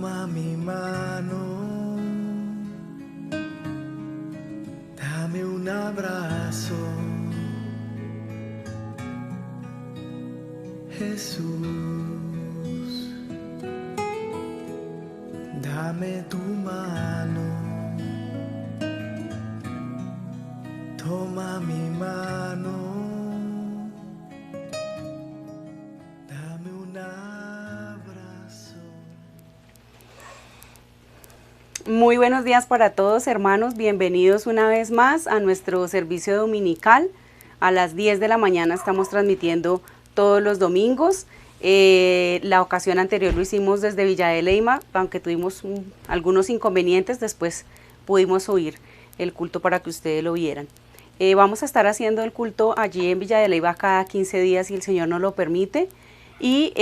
Toma mi mano, dame un abrazo, Jesús, dame tu mano, toma mi mano, dame un abrazo. Muy buenos días para todos, hermanos, bienvenidos una vez más a nuestro servicio dominical. A las 10 de la mañana estamos transmitiendo todos los domingos. La ocasión anterior lo hicimos desde Villa de Leyva, aunque tuvimos algunos inconvenientes, después pudimos oír el culto para que ustedes lo vieran. Vamos a estar haciendo el culto allí en Villa de Leyva cada 15 días si el Señor nos lo permite. Y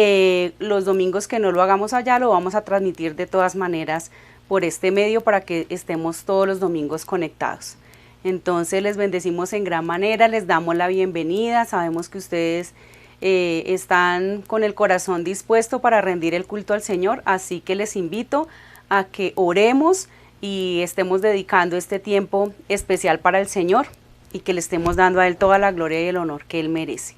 los domingos que no lo hagamos allá lo vamos a transmitir de todas maneras por este medio para que estemos todos los domingos conectados. Entonces les bendecimos en gran manera, les damos la bienvenida, sabemos que ustedes están con el corazón dispuesto para rendir el culto al Señor, así que les invito a que oremos y estemos dedicando este tiempo especial para el Señor y que le estemos dando a Él toda la gloria y el honor que Él merece.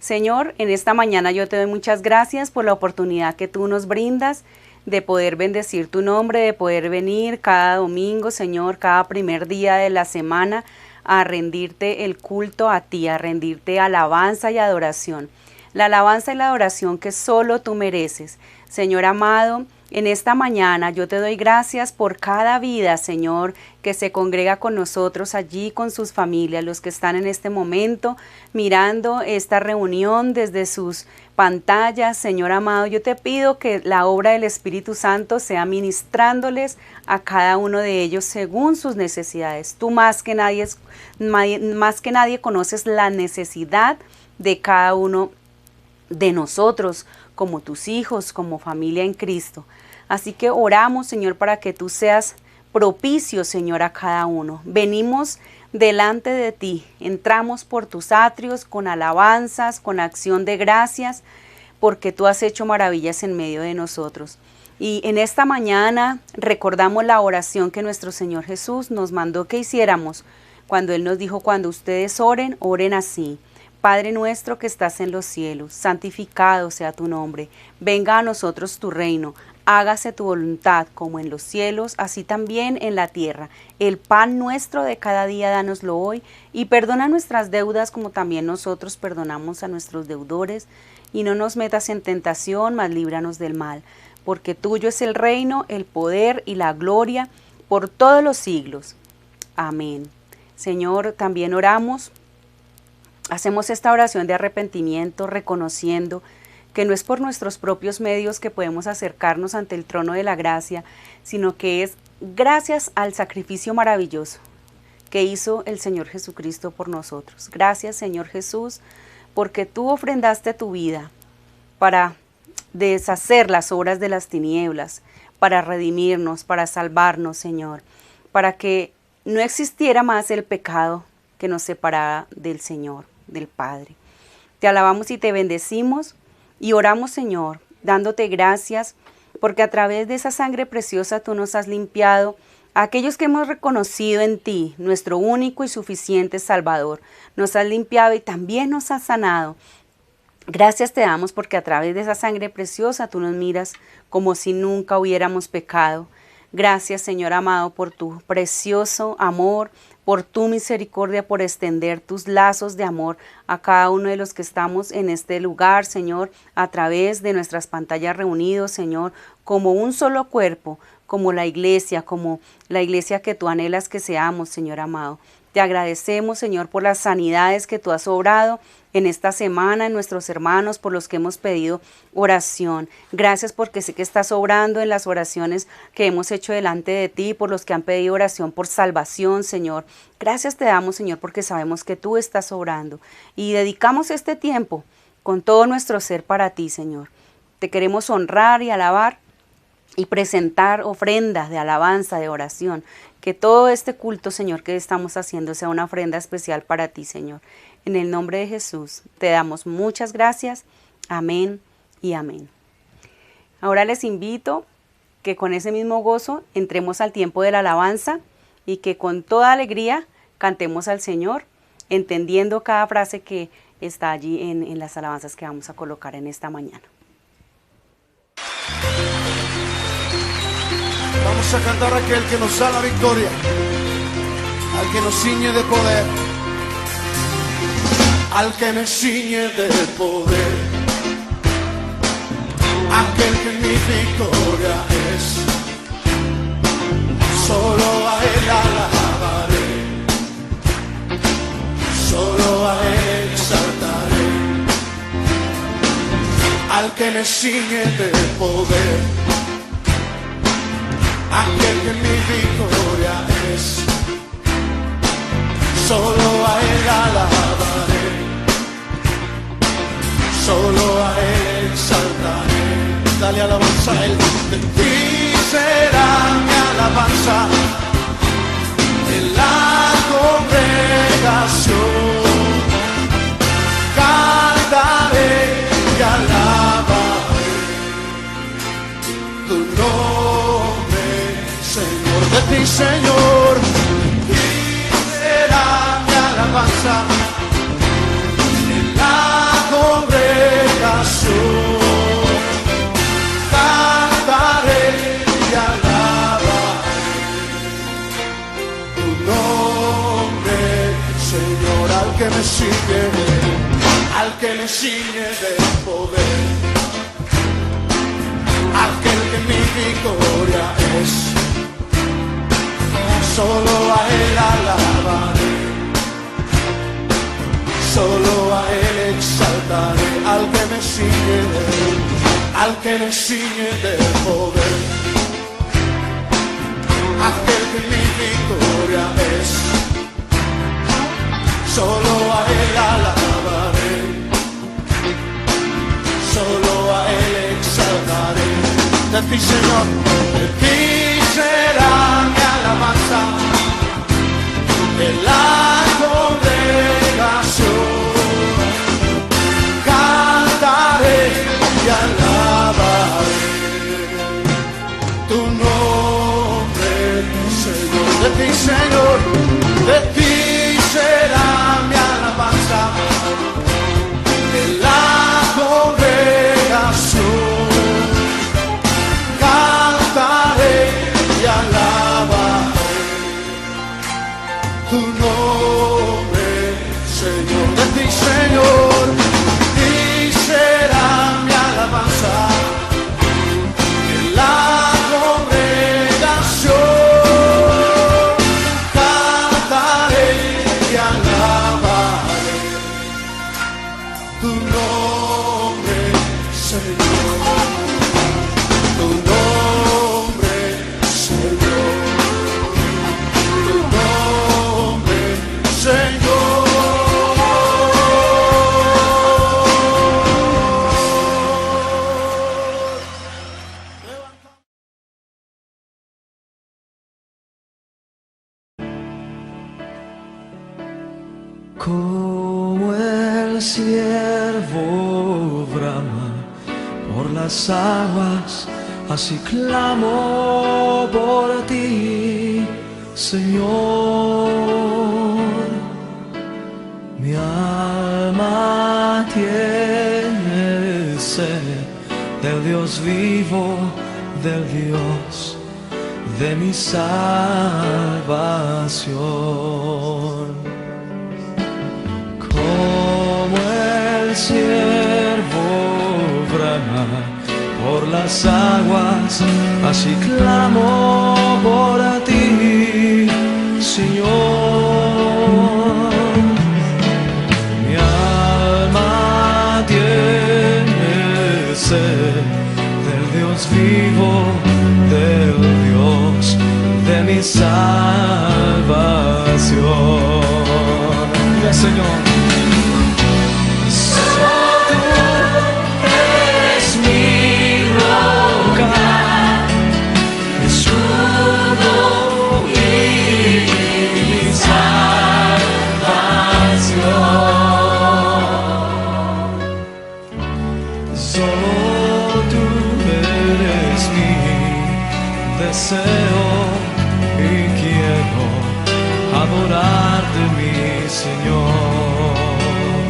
Señor, en esta mañana yo te doy muchas gracias por la oportunidad que tú nos brindas de poder bendecir tu nombre, de poder venir cada domingo, Señor, cada primer día de la semana a rendirte el culto a ti, a rendirte alabanza y adoración. La alabanza y la adoración que solo tú mereces. Señor amado, en esta mañana yo te doy gracias por cada vida, Señor, que se congrega con nosotros allí, con sus familias, los que están en este momento mirando esta reunión desde sus pantallas. Señor amado, yo te pido que la obra del Espíritu Santo sea ministrándoles a cada uno de ellos según sus necesidades. Tú más que nadie conoces la necesidad de cada uno de nosotros, como tus hijos, como familia en Cristo. Así que oramos, Señor, para que tú seas propicio, Señor, a cada uno. Venimos delante de ti, entramos por tus atrios con alabanzas, con acción de gracias, porque tú has hecho maravillas en medio de nosotros. Y en esta mañana recordamos la oración que nuestro Señor Jesús nos mandó que hiciéramos, cuando Él nos dijo, cuando ustedes oren, oren así. Padre nuestro que estás en los cielos, santificado sea tu nombre, venga a nosotros tu reino, hágase tu voluntad como en los cielos, así también en la tierra. El pan nuestro de cada día dánoslo hoy y perdona nuestras deudas como también nosotros perdonamos a nuestros deudores y no nos metas en tentación, mas líbranos del mal, porque tuyo es el reino, el poder y la gloria por todos los siglos. Amén. Señor, también oramos. Hacemos esta oración de arrepentimiento reconociendo que no es por nuestros propios medios que podemos acercarnos ante el trono de la gracia, sino que es gracias al sacrificio maravilloso que hizo el Señor Jesucristo por nosotros. Gracias, Señor Jesús, porque tú ofrendaste tu vida para deshacer las obras de las tinieblas, para redimirnos, para salvarnos, Señor, para que no existiera más el pecado que nos separara del Señor, del Padre. Te alabamos y te bendecimos y oramos, Señor, dándote gracias porque a través de esa sangre preciosa tú nos has limpiado a aquellos que hemos reconocido en ti, nuestro único y suficiente Salvador. Nos has limpiado y también nos has sanado. Gracias te damos porque a través de esa sangre preciosa tú nos miras como si nunca hubiéramos pecado. Gracias, Señor amado, por tu precioso amor, por tu misericordia, por extender tus lazos de amor a cada uno de los que estamos en este lugar, Señor, a través de nuestras pantallas reunidos, Señor, como un solo cuerpo, como la iglesia que tú anhelas que seamos, Señor amado. Te agradecemos, Señor, por las sanidades que tú has obrado en esta semana, en nuestros hermanos, por los que hemos pedido oración. Gracias porque sé que estás obrando en las oraciones que hemos hecho delante de ti, por los que han pedido oración por salvación, Señor. Gracias te damos, Señor, porque sabemos que tú estás obrando. Y dedicamos este tiempo con todo nuestro ser para ti, Señor. Te queremos honrar y alabar y presentar ofrendas de alabanza, de oración. Que todo este culto, Señor, que estamos haciendo sea una ofrenda especial para ti, Señor. En el nombre de Jesús te damos muchas gracias. Amén y amén. Ahora les invito que con ese mismo gozo entremos al tiempo de la alabanza y que con toda alegría cantemos al Señor, entendiendo cada frase que está allí en las alabanzas que vamos a colocar en esta mañana. Vamos a cantar a aquel que nos da la victoria, al que nos ciñe de poder, al que me ciñe de poder, aquel que mi victoria es. Solo a él alabaré, solo a él exaltaré, al que me ciñe de poder, aquel que mi victoria es. Solo a él alabaré, solo a él exaltaré. Dale alabanza a él. De ti será mi alabanza en la congregación. Cantaré y alabaré tu nombre, Señor. De ti, Señor, y será mi alabanza en la congregación. Cantaré y alabaré tu nombre, Señor. Al que me sigue, al que me ciñe de poder, aquel que mi victoria es. Solo a él alabaré, solo a él exaltaré, al que me ciñe, al que me ciñe de poder, aquel que mi victoria es. Solo a él alabaré, solo a él exaltaré. De ti, Señor, de ti será mi alabanza en la congregación. Cantaré y alabaré tu nombre, Señor. De ti, Señor, de ti será mi alabanza en la congregación. Cantaré y alabaré tu nombre, Señor. De ti, Señor, y será mi alabanza en la congregación. Cantaré y alabaré tu nombre, Señor. Tu nombre, Señor. Tu nombre, Señor. Como el ciervo brama por las aguas, así clamo por ti, Señor. Mi alma tiene sed del Dios vivo, del Dios de mi salvación. Como el ciervo brama por las aguas, así clamo por ti, Señor. Mi alma tiene sed del Dios vivo, del Dios de mi salvación. Gracias, Señor. deseo y quiero adorarte, mi Señor.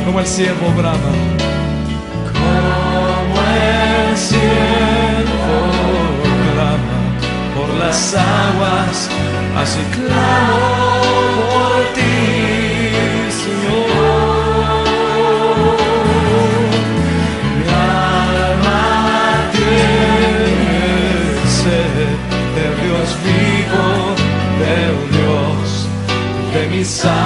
Como el siervo brama, como el siervo clama por las aguas, así clamo por ti, Señor. Mi alma tiene sed del Dios vivo, del Dios de mi salvación.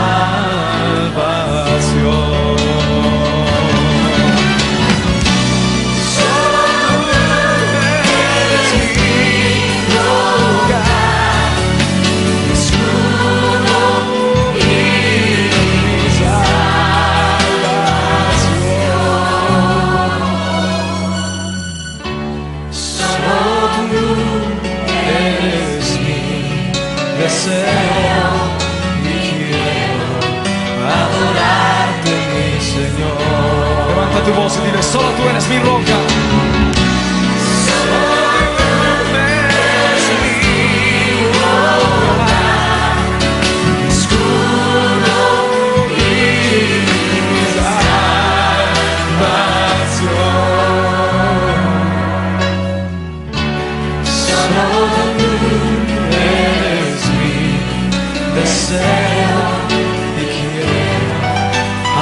Deseo y quiero adorarte, mi Señor. Levanta tu voz y dile: solo tú eres mi roca. Solo tú eres mi roca, mi escudo y mi salvación. Solo tú deseo y quiero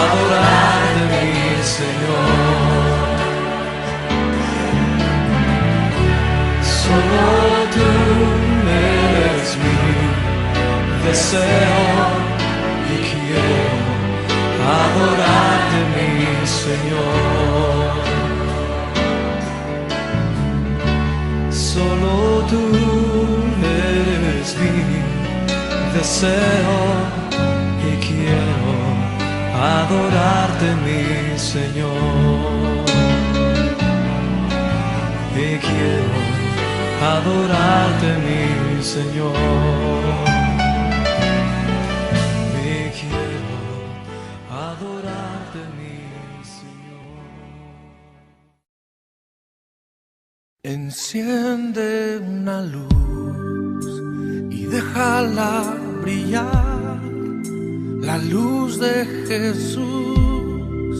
adorarte, mi Señor. Solo tú eres mi deseo y quiero adorarte, mi Señor. Solo tú eres mi deseo y quiero adorarte, mi Señor. Y quiero adorarte, mi Señor. Y quiero adorarte, mi Señor. Enciende una luz y déjala brillar, la luz de Jesús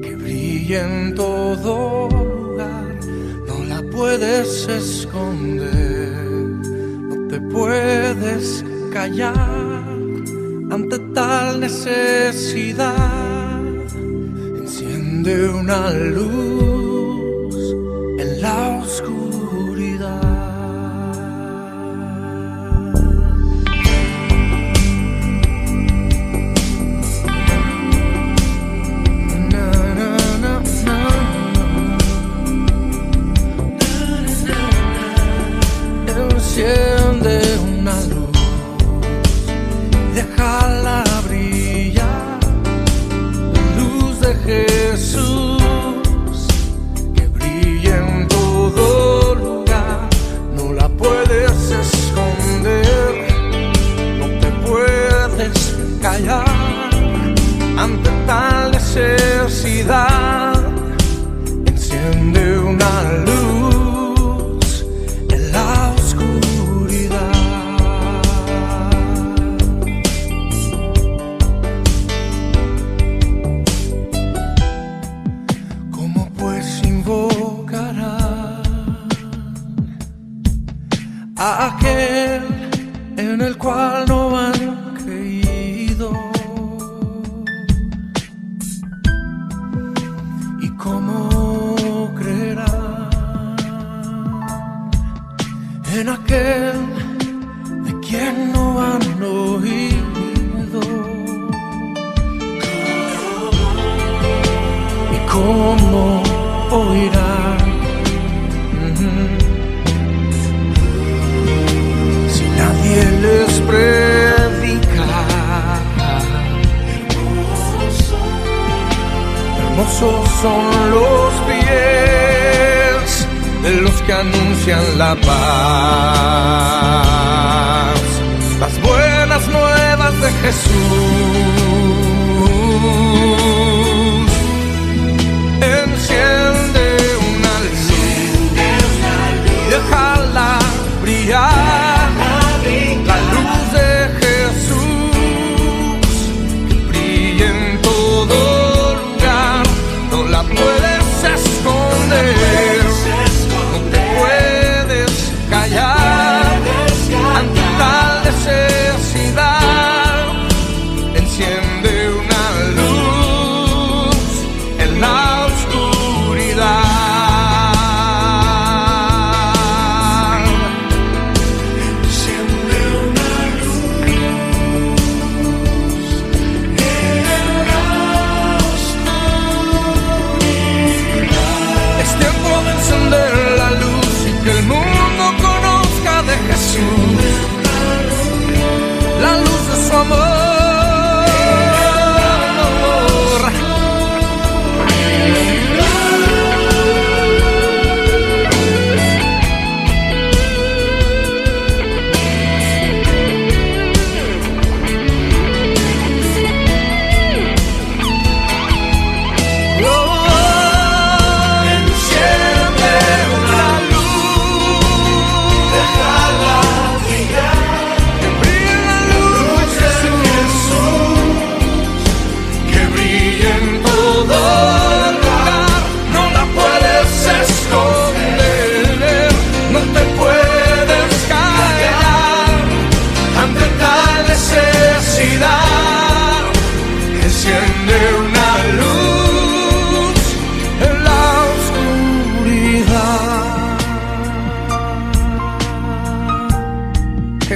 que brilla en todo lugar. No la puedes esconder, no te puedes callar ante tal necesidad. Enciende una luz en la oscuridad. Enciende una luz, déjala brillar, la luz de Jesús que brilla en todo lugar. No la puedes esconder, no te puedes callar ante tal necesidad. Enciende una luz en la oscuridad. ¿Cómo pues invocará a aquel en el cual no han creído? ¿Y cómo creerán en aquel de quien no han oído? ¿Y cómo oirán si nadie les predica? Hermosos son los pies de los que anuncian la paz, las buenas nuevas de Jesús. Enciende una luz y déjala brillar.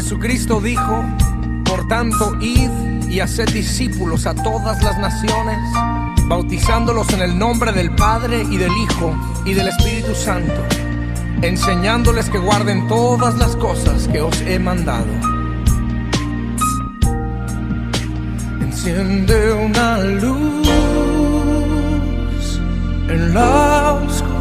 Jesucristo dijo: por tanto, id y haced discípulos a todas las naciones, bautizándolos en el nombre del Padre y del Hijo y del Espíritu Santo, enseñándoles que guarden todas las cosas que os he mandado. Enciende una luz en la oscuridad.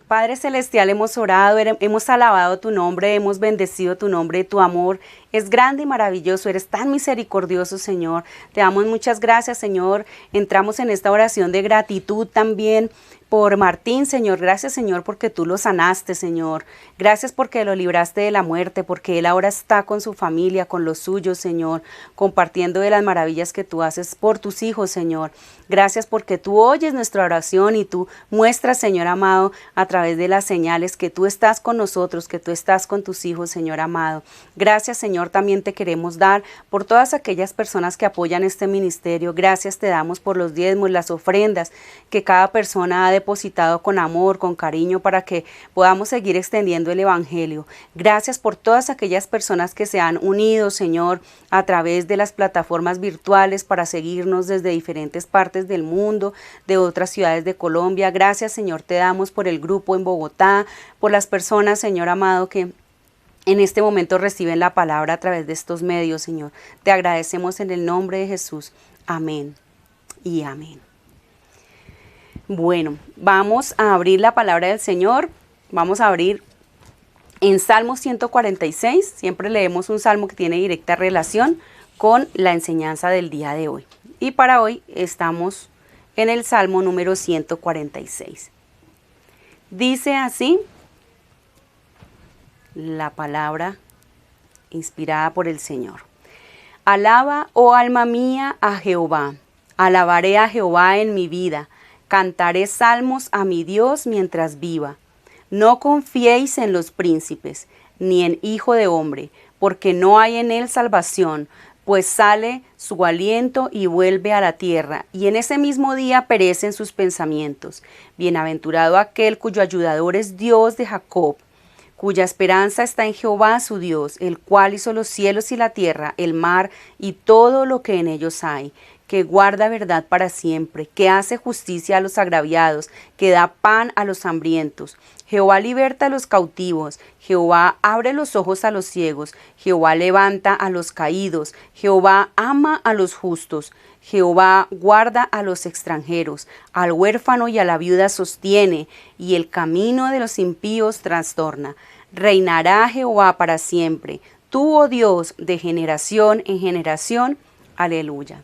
Padre Celestial, hemos orado, hemos alabado tu nombre, hemos bendecido tu nombre, tu amor es grande y maravilloso, eres tan misericordioso, Señor. Te damos muchas gracias, Señor. Entramos en esta oración de gratitud también por Martín, Señor. Gracias, Señor, porque tú lo sanaste, Señor. Gracias porque lo libraste de la muerte, porque él ahora está con su familia, con los suyos, Señor, compartiendo de las maravillas que tú haces por tus hijos, Señor. Gracias porque tú oyes nuestra oración y tú muestras, Señor amado, a través de las señales que tú estás con nosotros, que tú estás con tus hijos, Señor amado. Gracias, Señor, también te queremos dar por todas aquellas personas que apoyan este ministerio. Gracias te damos por los diezmos, las ofrendas que cada persona ha depositado con amor, con cariño, para que podamos seguir extendiendo el Evangelio. Gracias por todas aquellas personas que se han unido, Señor, a través de las plataformas virtuales para seguirnos desde diferentes partes del mundo, de otras ciudades de Colombia. Gracias, Señor, te damos por el grupo en Bogotá, por las personas, Señor amado, que en este momento reciben la palabra a través de estos medios, Señor. Te agradecemos en el nombre de Jesús. Amén y amén. Bueno, vamos a abrir la palabra del Señor. Vamos a abrir en Salmo 146. Siempre leemos un salmo que tiene directa relación con la enseñanza del día de hoy. Y para hoy estamos en el Salmo número 146. Dice así la palabra inspirada por el Señor. Alaba, oh alma mía, a Jehová. Alabaré a Jehová en mi vida. Cantaré salmos a mi Dios mientras viva. No confiéis en los príncipes, ni en hijo de hombre, porque no hay en él salvación, pues sale su aliento y vuelve a la tierra, y en ese mismo día perecen sus pensamientos. Bienaventurado aquel cuyo ayudador es Dios de Jacob, cuya esperanza está en Jehová su Dios, el cual hizo los cielos y la tierra, el mar y todo lo que en ellos hay, que guarda verdad para siempre, que hace justicia a los agraviados, que da pan a los hambrientos. Jehová liberta a los cautivos, Jehová abre los ojos a los ciegos, Jehová levanta a los caídos, Jehová ama a los justos, Jehová guarda a los extranjeros, al huérfano y a la viuda sostiene, y el camino de los impíos trastorna. Reinará Jehová para siempre, tú, oh Dios, de generación en generación. Aleluya.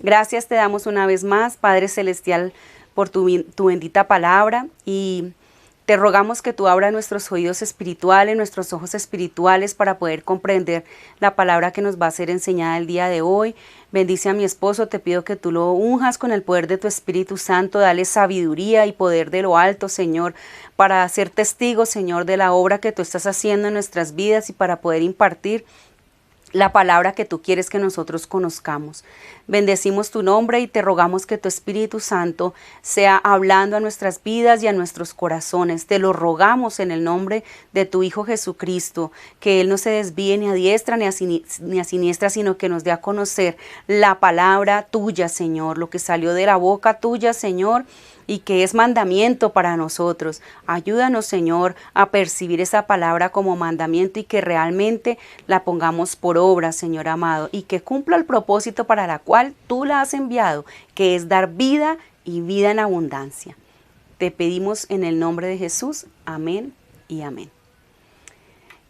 Gracias te damos una vez más, Padre Celestial, por tu bendita palabra, y te rogamos que tú abras nuestros oídos espirituales, nuestros ojos espirituales, para poder comprender la palabra que nos va a ser enseñada el día de hoy. Bendice a mi esposo, te pido que tú lo unjas con el poder de tu Espíritu Santo, dale sabiduría y poder de lo alto, Señor, para ser testigos, Señor, de la obra que tú estás haciendo en nuestras vidas y para poder impartir la palabra que tú quieres que nosotros conozcamos. Bendecimos tu nombre y te rogamos que tu Espíritu Santo sea hablando a nuestras vidas y a nuestros corazones. Te lo rogamos en el nombre de tu Hijo Jesucristo, que Él no se desvíe ni a diestra ni a siniestra, sino que nos dé a conocer la palabra tuya, Señor, lo que salió de la boca tuya, Señor, y que es mandamiento para nosotros. Ayúdanos, Señor, a percibir esa palabra como mandamiento y que realmente la pongamos por obra, Señor amado, y que cumpla el propósito para la cual tú la has enviado, que es dar vida y vida en abundancia. Te pedimos en el nombre de Jesús. Amén y amén.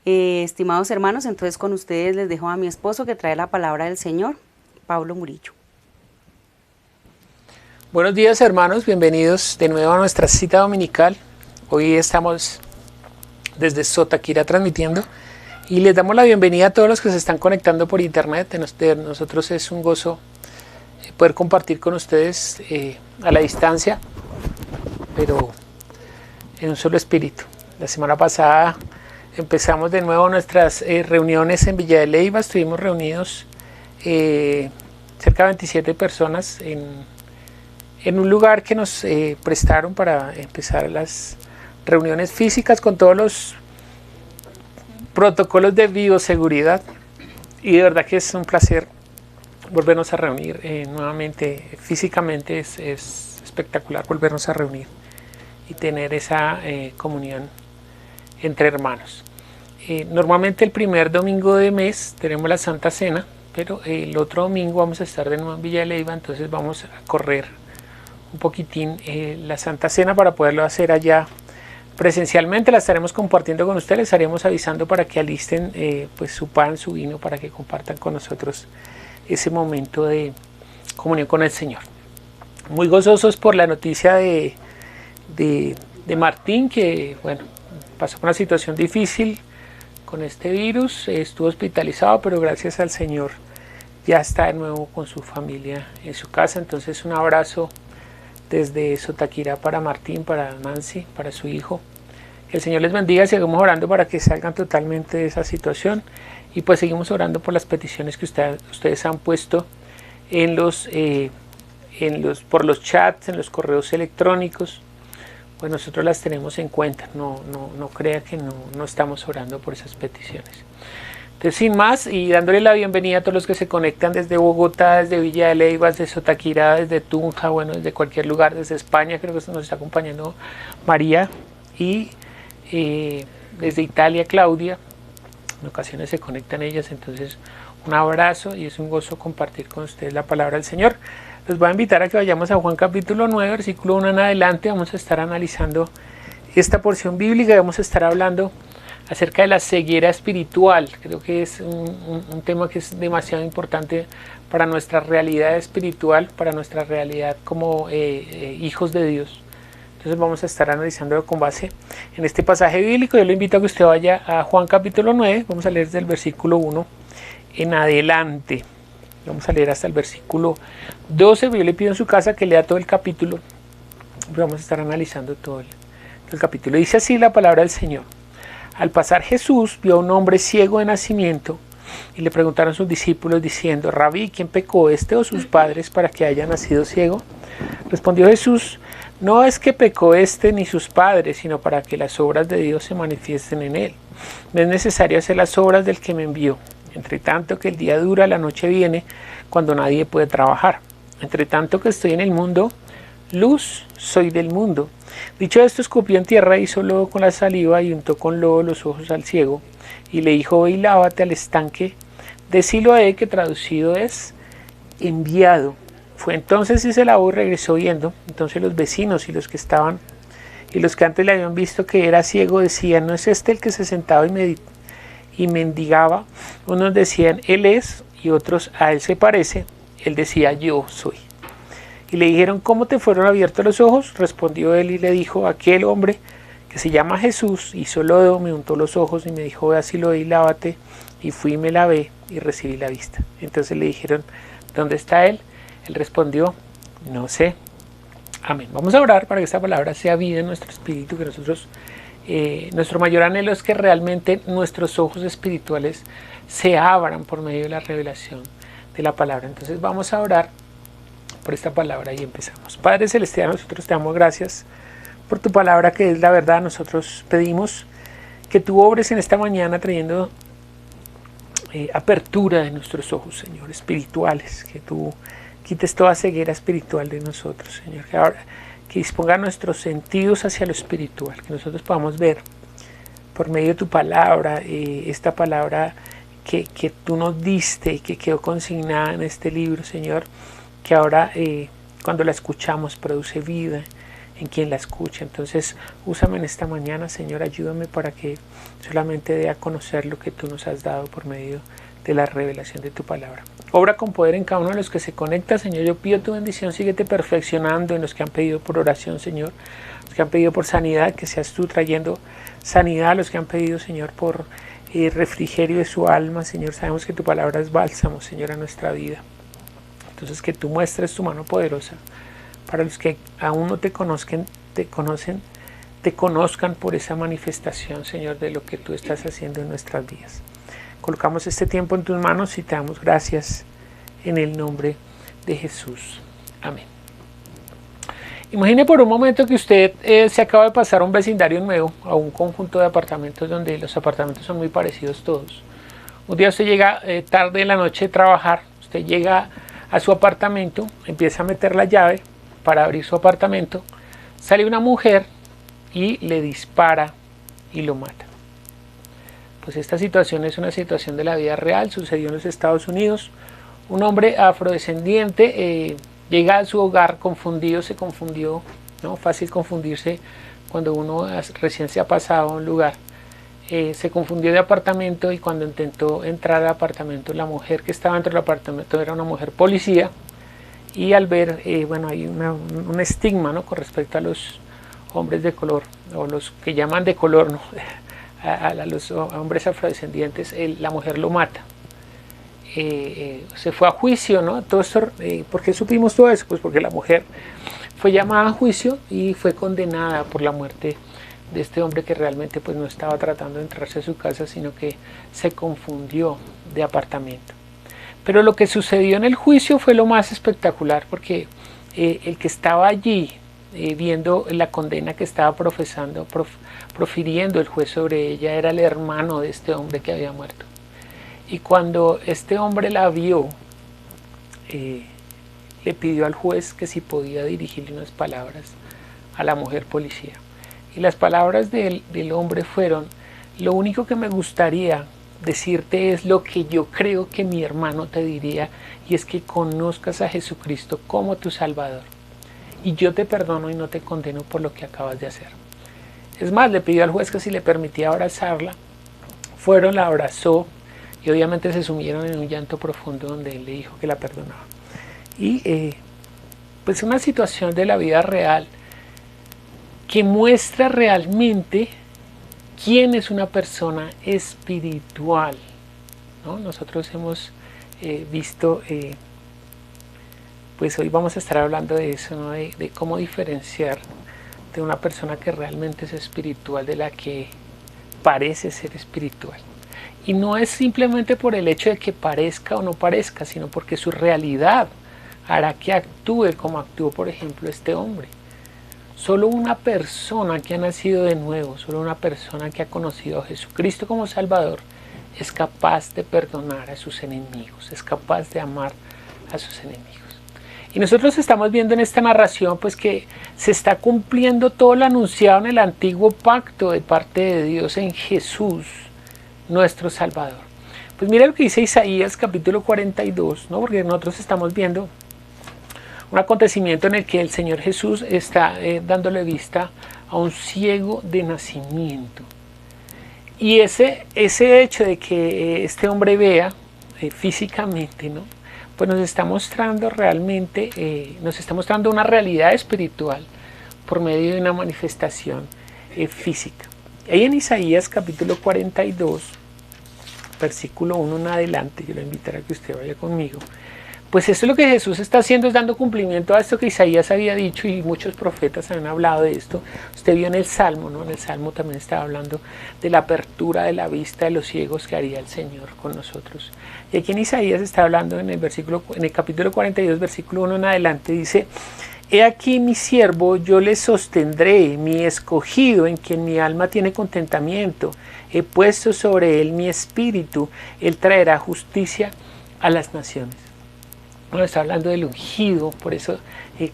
Estimados hermanos, entonces con ustedes les dejo a mi esposo que trae la palabra del Señor, Pablo Murillo. Buenos días hermanos, bienvenidos de nuevo a nuestra cita dominical. Hoy estamos desde Sotaquira transmitiendo y les damos la bienvenida a todos los que se están conectando por internet. De nosotros es un gozo poder compartir con ustedes a la distancia, pero en un solo espíritu. La semana pasada empezamos de nuevo nuestras reuniones en Villa de Leyva. Estuvimos reunidos cerca de 27 personas en un lugar que nos prestaron para empezar las reuniones físicas con todos los protocolos de bioseguridad. Y de verdad que es un placer volvernos a reunir nuevamente. Físicamente es espectacular volvernos a reunir y tener esa comunión entre hermanos. Normalmente el primer domingo de mes tenemos la Santa Cena, pero el otro domingo vamos a estar de nuevo en Villa de Leyva, entonces vamos a correr un poquitín la Santa Cena para poderlo hacer allá presencialmente. La estaremos compartiendo con ustedes, les estaremos avisando para que alisten pues su pan, su vino, para que compartan con nosotros ese momento de comunión con el Señor. Muy gozosos por la noticia de Martín, que bueno, pasó por una situación difícil con este virus, estuvo hospitalizado, pero gracias al Señor ya está de nuevo con su familia en su casa. Entonces un abrazo desde Sotaquira para Martín, para Nancy, para su hijo. Que el Señor les bendiga, seguimos orando para que salgan totalmente de esa situación, y pues seguimos orando por las peticiones que ustedes han puesto por los chats, en los correos electrónicos. Pues nosotros las tenemos en cuenta, no crea que no estamos orando por esas peticiones. Entonces, sin más, y dándole la bienvenida a todos los que se conectan desde Bogotá, desde Villa de Leyva, desde Sotaquira, desde Tunja, bueno, desde cualquier lugar, desde España, creo que nos está acompañando María, y desde Italia, Claudia. En ocasiones se conectan ellas, entonces un abrazo, y es un gozo compartir con ustedes la palabra del Señor. Les voy a invitar a que vayamos a Juan capítulo 9, versículo 1 en adelante. Vamos a estar analizando esta porción bíblica y vamos a estar hablando acerca de la ceguera espiritual. Creo que es un tema que es demasiado importante para nuestra realidad espiritual, para nuestra realidad como hijos de Dios. Entonces vamos a estar analizándolo con base en este pasaje bíblico. Yo le invito a que usted vaya a Juan capítulo 9, vamos a leer desde el versículo 1 en adelante. Vamos a leer hasta el versículo 12, yo le pido en su casa que lea todo el capítulo. Vamos a estar analizando todo el capítulo. Dice así la palabra del Señor. Al pasar Jesús vio a un hombre ciego de nacimiento, y le preguntaron sus discípulos diciendo: Rabí, ¿quién pecó, este o sus padres, para que haya nacido ciego? Respondió Jesús: no es que pecó este ni sus padres, sino para que las obras de Dios se manifiesten en él. No es necesario hacer las obras del que me envió. Entre tanto que el día dura, la noche viene, cuando nadie puede trabajar. Entre tanto que estoy en el mundo, luz soy del mundo. Dicho esto, escupió en tierra, hizo lodo con la saliva y untó con lodo los ojos al ciego, y le dijo: ve y lávate al estanque de Siloé, que traducido es enviado. Fue entonces y se lavó y regresó viendo. Entonces los vecinos y los que antes le habían visto que era ciego decían: ¿no es este el que se sentaba y mendigaba? Unos decían: él es, y otros: a él se parece. Él decía: yo soy. Y le dijeron: ¿cómo te fueron abiertos los ojos? Respondió él y le dijo: aquel hombre que se llama Jesús hizo lodo, me untó los ojos y me dijo: ve a Siloé y lávate. Y fui y me lavé y recibí la vista. Entonces le dijeron: ¿dónde está él? Él respondió: no sé. Amén. Vamos a orar para que esta palabra sea vida en nuestro espíritu, que nosotros, nuestro mayor anhelo es que realmente nuestros ojos espirituales se abran por medio de la revelación de la palabra. Entonces vamos a orar por esta palabra y empezamos. Padre Celestial, nosotros te damos gracias por tu palabra, que es la verdad. Nosotros pedimos que tú obres en esta mañana trayendo apertura de nuestros ojos, Señor, espirituales, que tú quites toda ceguera espiritual de nosotros, Señor, que disponga nuestros sentidos hacia lo espiritual, que nosotros podamos ver por medio de tu palabra, esta palabra que tú nos diste y que quedó consignada en este libro, Señor, que ahora cuando la escuchamos produce vida en quien la escucha. Entonces úsame en esta mañana, Señor, ayúdame para que solamente dé a conocer lo que tú nos has dado por medio de la revelación de tu palabra. Obra con poder en cada uno de los que se conecta, Señor. Yo pido tu bendición, síguete perfeccionando en los que han pedido por oración, Señor, los que han pedido por sanidad, que seas tú trayendo sanidad a los que han pedido, Señor, por refrigerio de su alma, Señor. Sabemos que tu palabra es bálsamo, Señor, a nuestra vida. Entonces que tú muestres tu mano poderosa para los que aún no te conocen, te conozcan por esa manifestación, Señor, de lo que tú estás haciendo en nuestras vidas. Colocamos este tiempo en tus manos y te damos gracias en el nombre de Jesús. Amén. Imagine por un momento que usted se acaba de pasar a un vecindario nuevo, a un conjunto de apartamentos donde los apartamentos son muy parecidos todos. Un día usted llega tarde en la noche de trabajar, usted llega a su apartamento, empieza a meter la llave para abrir su apartamento, sale una mujer y le dispara y lo mata. Pues esta situación es una situación de la vida real, sucedió en los Estados Unidos. Un hombre afrodescendiente llega a su hogar confundido, se confundió, ¿no? Fácil confundirse cuando uno recién se ha pasado a un lugar. Se confundió de apartamento y cuando intentó entrar al apartamento, la mujer que estaba dentro del apartamento era una mujer policía. Y al ver, bueno, hay un estigma, ¿no? Con respecto a los hombres de color, o los que llaman de color, ¿no? a los hombres afrodescendientes, la mujer lo mata. Se fue a juicio, ¿no? Todo esto, ¿por qué supimos todo eso? Pues porque la mujer fue llamada a juicio y fue condenada por la muerte de este hombre que realmente pues no estaba tratando de entrarse a su casa, sino que se confundió de apartamento. Pero lo que sucedió en el juicio fue lo más espectacular, porque el que estaba allí viendo la condena que estaba profiriendo el juez sobre ella era el hermano de este hombre que había muerto. Y cuando este hombre la vio, le pidió al juez que si podía dirigirle unas palabras a la mujer policía. Y las palabras del hombre fueron: lo único que me gustaría decirte es lo que yo creo que mi hermano te diría, y es que conozcas a Jesucristo como tu Salvador. Y yo te perdono y no te condeno por lo que acabas de hacer. Es más, le pidió al juez que si le permitía abrazarla. Fueron, la abrazó y obviamente se sumieron en un llanto profundo donde él le dijo que la perdonaba. Y pues una situación de la vida real que muestra realmente quién es una persona espiritual, ¿no? Nosotros hemos visto, pues hoy vamos a estar hablando de eso, ¿no? de cómo diferenciar de una persona que realmente es espiritual de la que parece ser espiritual. Y no es simplemente por el hecho de que parezca o no parezca, sino porque su realidad hará que actúe como actuó, por ejemplo, este hombre. Solo una persona que ha nacido de nuevo, solo una persona que ha conocido a Jesucristo como Salvador, es capaz de perdonar a sus enemigos, es capaz de amar a sus enemigos. Y nosotros estamos viendo en esta narración pues que se está cumpliendo todo lo anunciado en el antiguo pacto de parte de Dios en Jesús, nuestro Salvador. Pues mira lo que dice Isaías capítulo 42, ¿no? Porque nosotros estamos viendo un acontecimiento en el que el Señor Jesús está dándole vista a un ciego de nacimiento. Y ese hecho de que este hombre vea físicamente, ¿no? Pues nos está mostrando realmente, nos está mostrando una realidad espiritual por medio de una manifestación física. Ahí en Isaías capítulo 42, versículo 1 en adelante, yo le invitaré a que usted vaya conmigo. Pues esto es lo que Jesús está haciendo, es dando cumplimiento a esto que Isaías había dicho y muchos profetas han hablado de esto. Usted vio en el Salmo, ¿no? En el Salmo también estaba hablando de la apertura de la vista de los ciegos que haría el Señor con nosotros. Y aquí en Isaías está hablando en el capítulo 42, versículo 1 en adelante, dice: he aquí mi siervo, yo le sostendré, mi escogido, en quien mi alma tiene contentamiento. He puesto sobre él mi espíritu, él traerá justicia a las naciones. Bueno, está hablando del ungido, por eso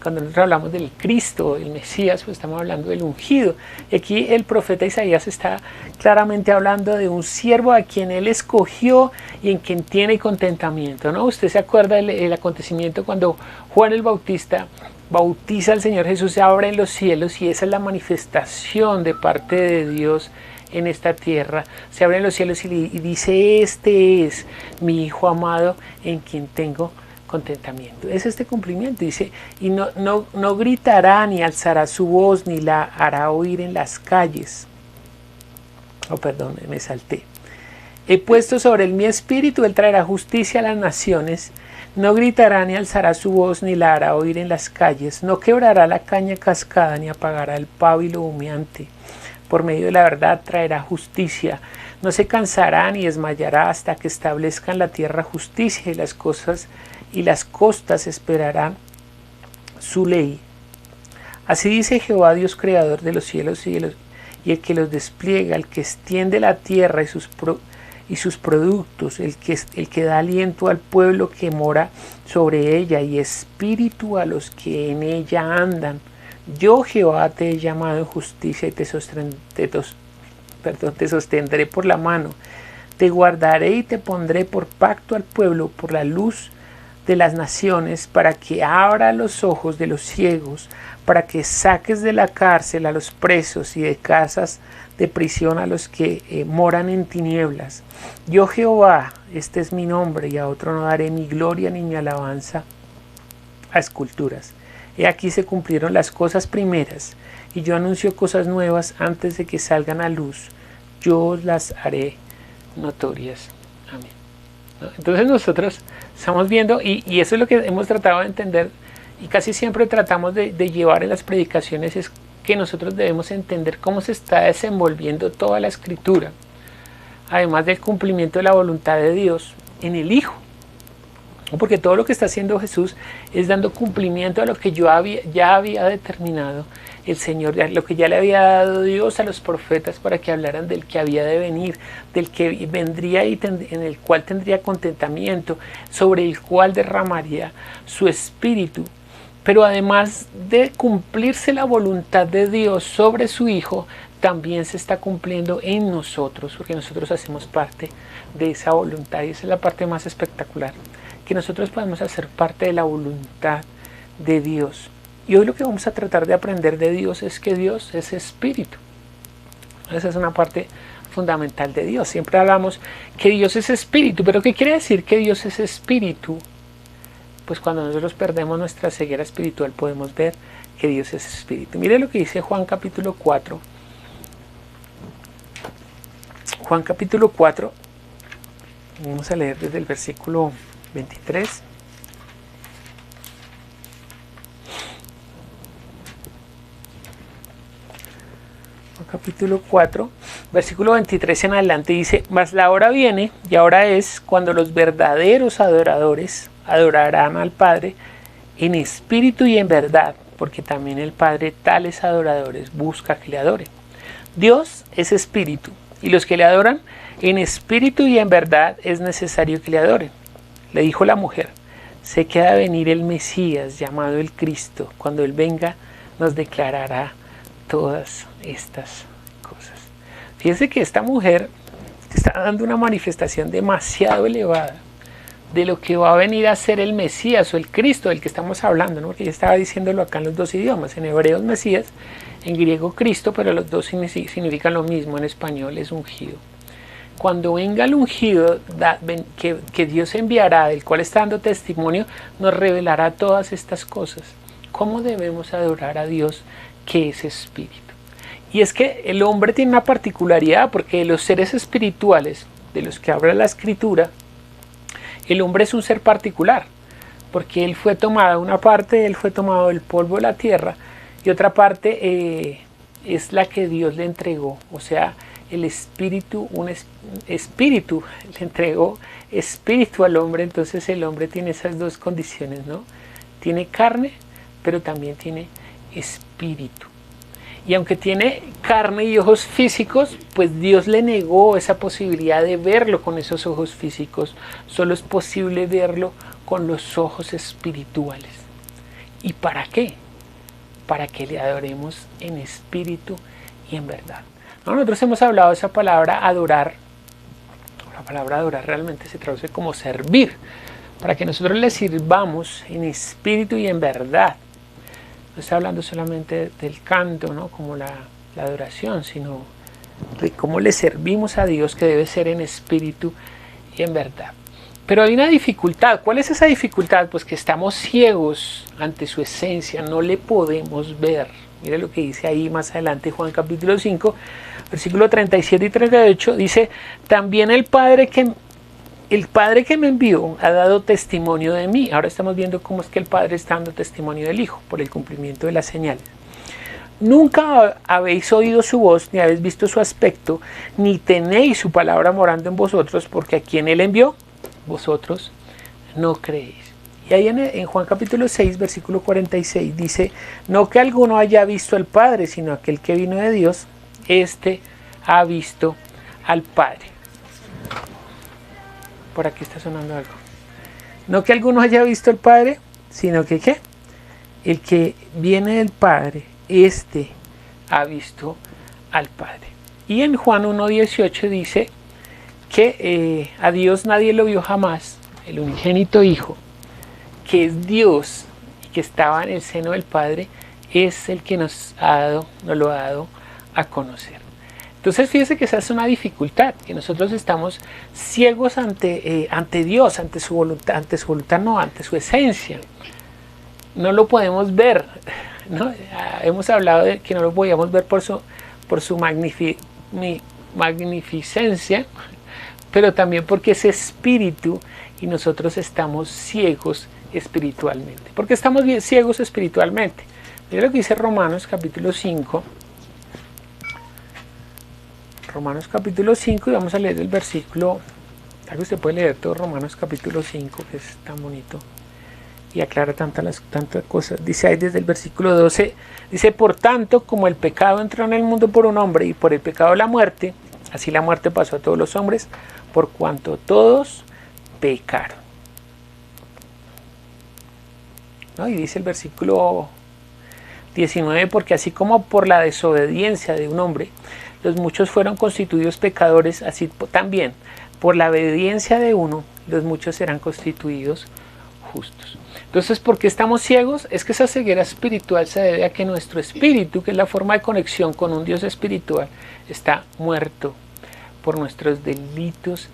cuando nosotros hablamos del Cristo, el Mesías, pues estamos hablando del ungido. Y aquí el profeta Isaías está claramente hablando de un siervo a quien él escogió y en quien tiene contentamiento, ¿no? Usted se acuerda del acontecimiento cuando Juan el Bautista bautiza al Señor Jesús, se abren los cielos y esa es la manifestación de parte de Dios en esta tierra. Se abren los cielos y dice: este es mi Hijo amado en quien tengo contentamiento. Es este cumplimiento, dice, y no gritará ni alzará su voz ni la hará oír en las calles. Oh, perdón, me salté. He puesto sobre él mi espíritu, él traerá justicia a las naciones, No gritará ni alzará su voz ni la hará oír en las calles. No quebrará la caña cascada ni apagará el pábilo humeante. Por medio de la verdad traerá justicia. No se cansará ni desmayará hasta que establezca en la tierra justicia, y las costas esperarán su ley. Así dice Jehová, Dios creador de los cielos y el que los despliega, el que extiende la tierra y sus productos, el que da aliento al pueblo que mora sobre ella y espíritu a los que en ella andan. Yo, Jehová, te he llamado en justicia y te sostendré por la mano. Te guardaré y te pondré por pacto al pueblo, por la luz de las naciones, para que abra los ojos de los ciegos, para que saques de la cárcel a los presos y de casas de prisión a los que moran en tinieblas. Yo, Jehová, este es mi nombre, y a otro no daré mi gloria ni mi alabanza a esculturas. He aquí se cumplieron las cosas primeras, y yo anuncio cosas nuevas antes de que salgan a luz. Yo las haré notorias. Amén. Entonces nosotros estamos viendo, y eso es lo que hemos tratado de entender, y casi siempre tratamos de llevar en las predicaciones, es que nosotros debemos entender cómo se está desenvolviendo toda la Escritura, además del cumplimiento de la voluntad de Dios en el Hijo. Porque todo lo que está haciendo Jesús es dando cumplimiento a lo que ya había determinado el Señor, lo que ya le había dado Dios a los profetas para que hablaran del que había de venir, del que vendría y en el cual tendría contentamiento, sobre el cual derramaría su espíritu. Pero además de cumplirse la voluntad de Dios sobre su Hijo, también se está cumpliendo en nosotros, porque nosotros hacemos parte de esa voluntad, y esa es la parte más espectacular, que nosotros podemos hacer parte de la voluntad de Dios. Y hoy lo que vamos a tratar de aprender de Dios es que Dios es espíritu. Esa es una parte fundamental de Dios. Siempre hablamos que Dios es espíritu, pero ¿qué quiere decir que Dios es espíritu? Pues cuando nosotros perdemos nuestra ceguera espiritual podemos ver que Dios es espíritu. Mire lo que dice Juan capítulo 4. Juan capítulo 4, vamos a leer desde el versículo 23. Capítulo 4, versículo 23 en adelante dice: Mas la hora viene, y ahora es, cuando los verdaderos adoradores adorarán al Padre en espíritu y en verdad, porque también el Padre tales adoradores busca que le adoren. Dios es espíritu, y los que le adoran en espíritu y en verdad es necesario que le adoren. Le dijo la mujer: sé que ha de venir el Mesías, llamado el Cristo. Cuando Él venga, nos declarará todas estas cosas. Fíjense que esta mujer está dando una manifestación demasiado elevada de lo que va a venir a ser el Mesías o el Cristo del que estamos hablando, ¿no? Porque ella estaba diciéndolo acá en los dos idiomas, en hebreo es Mesías, en griego Cristo, pero los dos significan lo mismo, en español es ungido. Cuando venga el ungido que Dios enviará, del cual está dando testimonio, nos revelará todas estas cosas. ¿Cómo debemos adorar a Dios que es espíritu? Y es que el hombre tiene una particularidad, porque los seres espirituales de los que habla la Escritura, el hombre es un ser particular, porque él fue tomado, una parte él fue tomado del polvo de la tierra y otra parte es la que Dios le entregó. O sea, el espíritu, espíritu le entregó espíritu al hombre. Entonces el hombre tiene esas dos condiciones, ¿no? Tiene carne, pero también tiene espíritu. Y aunque tiene carne y ojos físicos, pues Dios le negó esa posibilidad de verlo con esos ojos físicos. Solo es posible verlo con los ojos espirituales. ¿Y para qué? Para que le adoremos en espíritu y en verdad. Nosotros hemos hablado de esa palabra adorar. La palabra adorar realmente se traduce como servir. Para que nosotros le sirvamos en espíritu y en verdad. No está hablando solamente del canto, ¿no? Como la adoración, sino de cómo le servimos a Dios, que debe ser en espíritu y en verdad. Pero hay una dificultad. ¿Cuál es esa dificultad? Pues que estamos ciegos ante su esencia, no le podemos ver. Mire lo que dice ahí más adelante Juan capítulo 5, versículo 37 y 38, dice: también el Padre que el Padre que me envió ha dado testimonio de mí. Ahora estamos viendo cómo es que el Padre está dando testimonio del Hijo por el cumplimiento de las señales. Nunca habéis oído su voz, ni habéis visto su aspecto, ni tenéis su palabra morando en vosotros, porque a quien Él envió, vosotros no creéis. Y ahí en Juan capítulo 6, versículo 46, dice, no que alguno haya visto al Padre, sino aquel que vino de Dios, éste ha visto al Padre. Por aquí está sonando algo. No que alguno haya visto al Padre, sino que ¿qué? El que viene del Padre, este ha visto al Padre. Y en Juan 1:18 dice que a Dios nadie lo vio jamás, el unigénito Hijo, que es Dios y que estaba en el seno del Padre, es el que nos lo ha dado a conocer. Entonces fíjese que esa es una dificultad, que nosotros estamos ciegos ante Dios, ante su voluntad no, ante su esencia. No lo podemos ver, ¿no? Hemos hablado de que no lo podíamos ver por su magnificencia, pero también porque es espíritu y nosotros estamos ciegos espiritualmente. ¿Por qué estamos ciegos espiritualmente? Mira lo que dice Romanos capítulo 5. Romanos capítulo 5 y vamos a leer el versículo. Tal vez usted puede leer todo Romanos capítulo 5, que es tan bonito y aclara tantas cosas. Dice ahí desde el versículo 12, dice, por tanto, como el pecado entró en el mundo por un hombre y por el pecado la muerte, así la muerte pasó a todos los hombres, por cuanto todos pecaron. ¿No? Y dice el versículo 19, porque así como por la desobediencia de un hombre, los muchos fueron constituidos pecadores, así también por la obediencia de uno, los muchos serán constituidos justos. Entonces, ¿por qué estamos ciegos? Es que esa ceguera espiritual se debe a que nuestro espíritu, que es la forma de conexión con un Dios espiritual, está muerto por nuestros delitos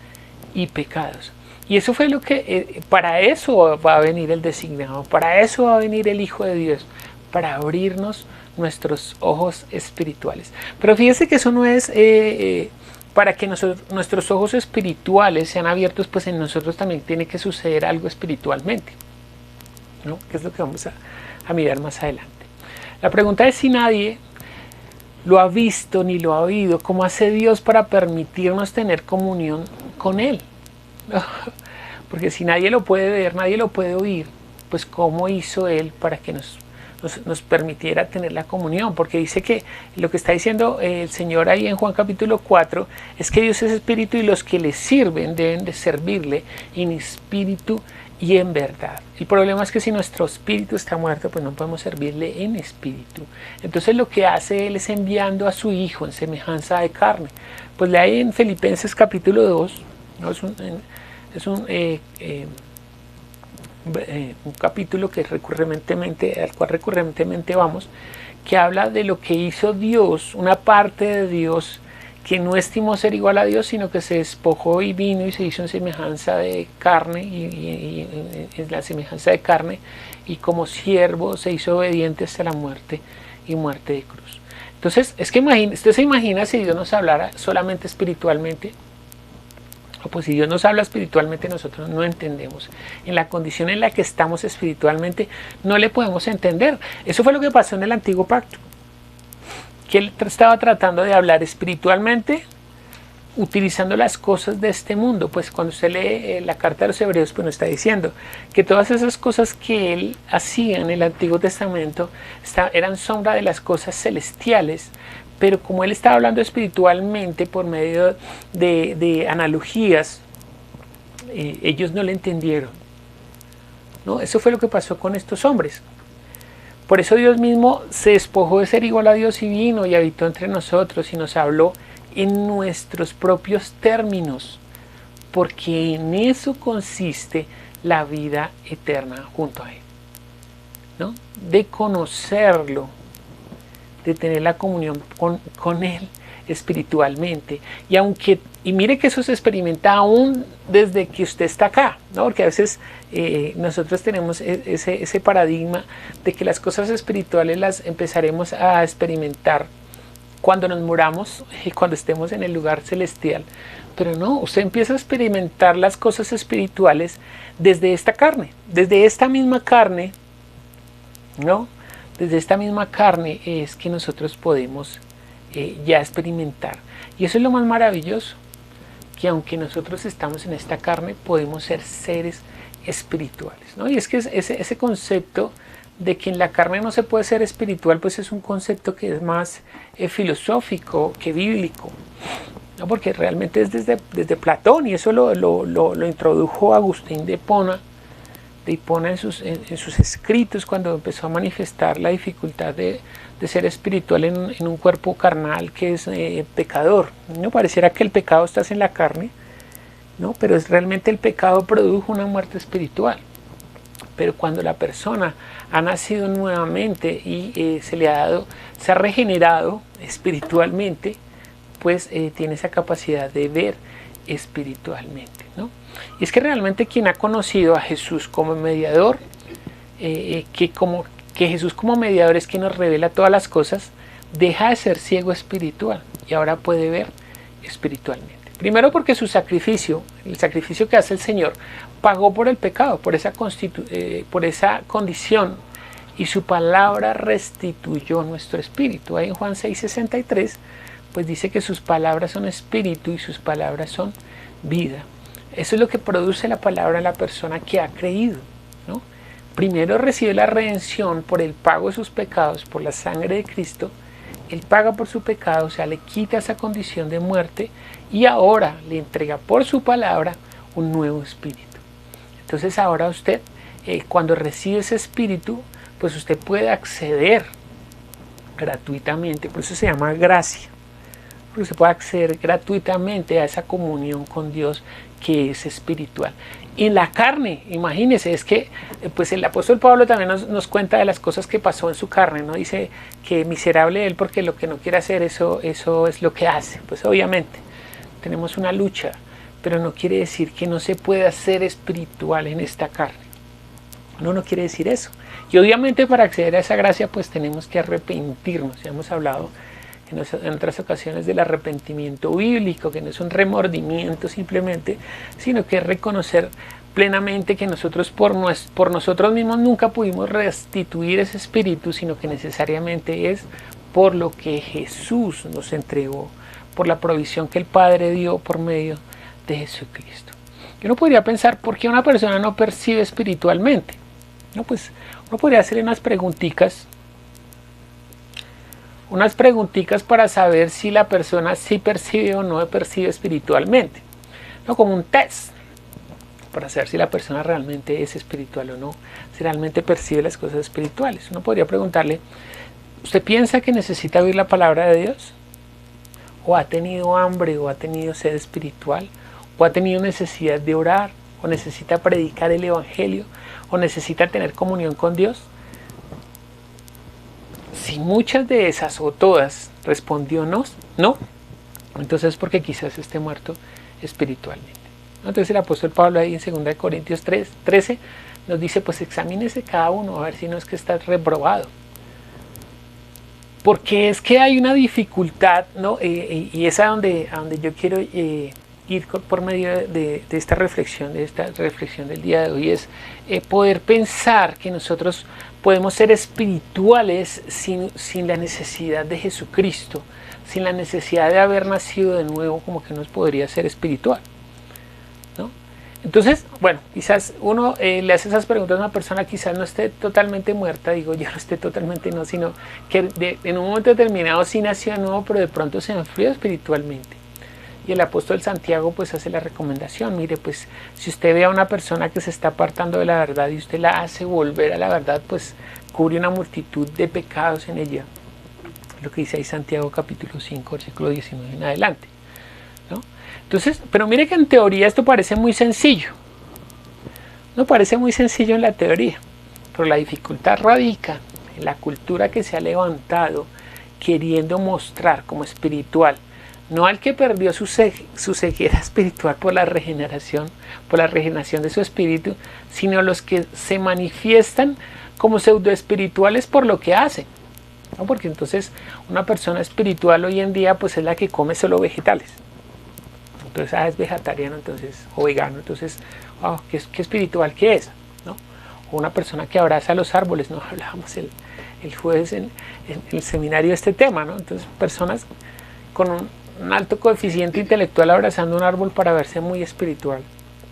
y pecados. Y eso fue lo que, para eso va a venir el designado, para eso va a venir el Hijo de Dios, para abrirnos nuestros ojos espirituales. Pero fíjese que eso no es para que nuestros ojos espirituales sean abiertos, pues en nosotros también tiene que suceder algo espiritualmente, ¿no? Que es lo que vamos a mirar más adelante. La pregunta es si nadie lo ha visto ni lo ha oído, ¿cómo hace Dios para permitirnos tener comunión con Él? Porque si nadie lo puede ver, nadie lo puede oír, pues ¿cómo hizo Él para que nos permitiera tener la comunión? Porque dice que lo que está diciendo el Señor ahí en Juan capítulo 4 es que Dios es espíritu y los que le sirven deben de servirle en espíritu y en verdad. El problema es que si nuestro espíritu está muerto, pues no podemos servirle en espíritu. Entonces lo que hace Él es enviando a su Hijo en semejanza de carne. Pues le hay en Filipenses capítulo 2, ¿no? Es un capítulo que al cual recurrentemente vamos, que habla de lo que hizo Dios, una parte de Dios que no estimó ser igual a Dios, sino que se despojó y vino y se hizo en semejanza de carne, y en la semejanza de carne, y como siervo se hizo obediente hasta la muerte y muerte de cruz. Entonces, es que usted se imagina si Dios nos hablara solamente espiritualmente. Pues si Dios nos habla espiritualmente, nosotros no entendemos. En la condición en la que estamos espiritualmente, no le podemos entender. Eso fue lo que pasó en el Antiguo Pacto. Que Él estaba tratando de hablar espiritualmente, utilizando las cosas de este mundo. Pues cuando usted lee la carta de los Hebreos, pues nos está diciendo que todas esas cosas que Él hacía en el Antiguo Testamento eran sombra de las cosas celestiales. Pero como Él estaba hablando espiritualmente por medio de analogías, ellos no le entendieron, ¿no? Eso fue lo que pasó con estos hombres. Por eso Dios mismo se despojó de ser igual a Dios y vino y habitó entre nosotros y nos habló en nuestros propios términos, porque en eso consiste la vida eterna junto a Él, ¿no? De conocerlo, de tener la comunión con Él espiritualmente. Y mire que eso se experimenta aún desde que usted está acá, ¿no? Porque a veces nosotros tenemos ese paradigma de que las cosas espirituales las empezaremos a experimentar cuando nos muramos y cuando estemos en el lugar celestial. Pero no, usted empieza a experimentar las cosas espirituales desde esta carne, desde esta misma carne, ¿no? Desde esta misma carne es que nosotros podemos ya experimentar. Y eso es lo más maravilloso, que aunque nosotros estamos en esta carne, podemos ser seres espirituales, ¿no? Y es que ese concepto de que en la carne no se puede ser espiritual, pues es un concepto que es más filosófico que bíblico, ¿no? Porque realmente es desde Platón, y eso lo introdujo Agustín de Hipona en sus escritos, cuando empezó a manifestar la dificultad de ser espiritual en un cuerpo carnal que es pecador. No pareciera que el pecado está en la carne, ¿no? Pero realmente el pecado produjo una muerte espiritual. Pero cuando la persona ha nacido nuevamente y se ha regenerado espiritualmente, pues tiene esa capacidad de ver espiritualmente, ¿no? Y es que realmente quien ha conocido a Jesús como mediador, que Jesús como mediador es quien nos revela todas las cosas, deja de ser ciego espiritual y ahora puede ver espiritualmente. Primero porque su sacrificio, el sacrificio que hace el Señor, pagó por el pecado, por esa condición, y su palabra restituyó nuestro espíritu. Ahí en Juan 6:63, pues dice que sus palabras son espíritu y sus palabras son vida. Eso es lo que produce la palabra en la persona que ha creído, ¿no? Primero recibe la redención por el pago de sus pecados, por la sangre de Cristo. Él paga por su pecado, o sea, le quita esa condición de muerte y ahora le entrega por su palabra un nuevo espíritu. Entonces ahora usted, cuando recibe ese espíritu, pues usted puede acceder gratuitamente, por eso se llama gracia, porque usted puede acceder gratuitamente a esa comunión con Dios que es espiritual. En la carne, imagínense, es que pues el apóstol Pablo también nos cuenta de las cosas que pasó en su carne, ¿no? Dice que miserable él porque lo que no quiere hacer, eso es lo que hace. Pues obviamente tenemos una lucha, pero no quiere decir que no se pueda ser espiritual en esta carne. No quiere decir eso. Y obviamente para acceder a esa gracia pues tenemos que arrepentirnos. Ya hemos hablado en otras ocasiones del arrepentimiento bíblico, que no es un remordimiento simplemente, sino que es reconocer plenamente que nosotros por nosotros mismos nunca pudimos restituir ese espíritu, sino que necesariamente es por lo que Jesús nos entregó, por la provisión que el Padre dio por medio de Jesucristo. Yo no podría pensar por qué una persona no percibe espiritualmente. No, pues uno podría hacerle unas preguntitas para saber si la persona sí percibe o no percibe espiritualmente, no, como un test para saber si la persona realmente es espiritual o no, si realmente percibe las cosas espirituales. Uno podría preguntarle: ¿usted piensa que necesita oír la palabra de Dios? ¿O ha tenido hambre o ha tenido sed espiritual? ¿O ha tenido necesidad de orar? ¿O necesita predicar el evangelio? ¿O necesita tener comunión con Dios? Si muchas de esas o todas respondió no, entonces es porque quizás esté muerto espiritualmente. Entonces el apóstol Pablo ahí en 2 Corintios 13 nos dice: pues examínese cada uno a ver si no es que está reprobado. Porque es que hay una dificultad, ¿no? Y es a donde yo quiero ir por medio de esta reflexión del día de hoy, es poder pensar que nosotros podemos ser espirituales sin la necesidad de Jesucristo, sin la necesidad de haber nacido de nuevo, como que nos podría ser espiritual, ¿no? Entonces, bueno, quizás uno le hace esas preguntas a una persona, quizás no esté totalmente muerta, digo yo, no esté totalmente no, sino que en un momento determinado sí nació de nuevo, pero de pronto se enfrió espiritualmente. Y el apóstol Santiago pues hace la recomendación: mire, pues si usted ve a una persona que se está apartando de la verdad y usted la hace volver a la verdad, pues cubre una multitud de pecados en ella. Lo que dice ahí Santiago capítulo 5, versículo 19 en adelante, ¿no? Entonces, pero mire que en teoría esto parece muy sencillo. No parece muy sencillo en la teoría, pero la dificultad radica en la cultura que se ha levantado queriendo mostrar como espiritual no al que perdió su ceguera espiritual por la regeneración de su espíritu, sino a los que se manifiestan como pseudoespirituales por lo que hacen. ¿no? Porque entonces una persona espiritual hoy en día pues es la que come solo vegetales. Entonces, es vegetariano, entonces, o vegano, entonces, ¿qué espiritual que es? ¿No? O una persona que abraza los árboles, ¿no? Hablábamos el jueves en el seminario de este tema, ¿no? Entonces, personas con un alto coeficiente intelectual abrazando un árbol para verse muy espiritual,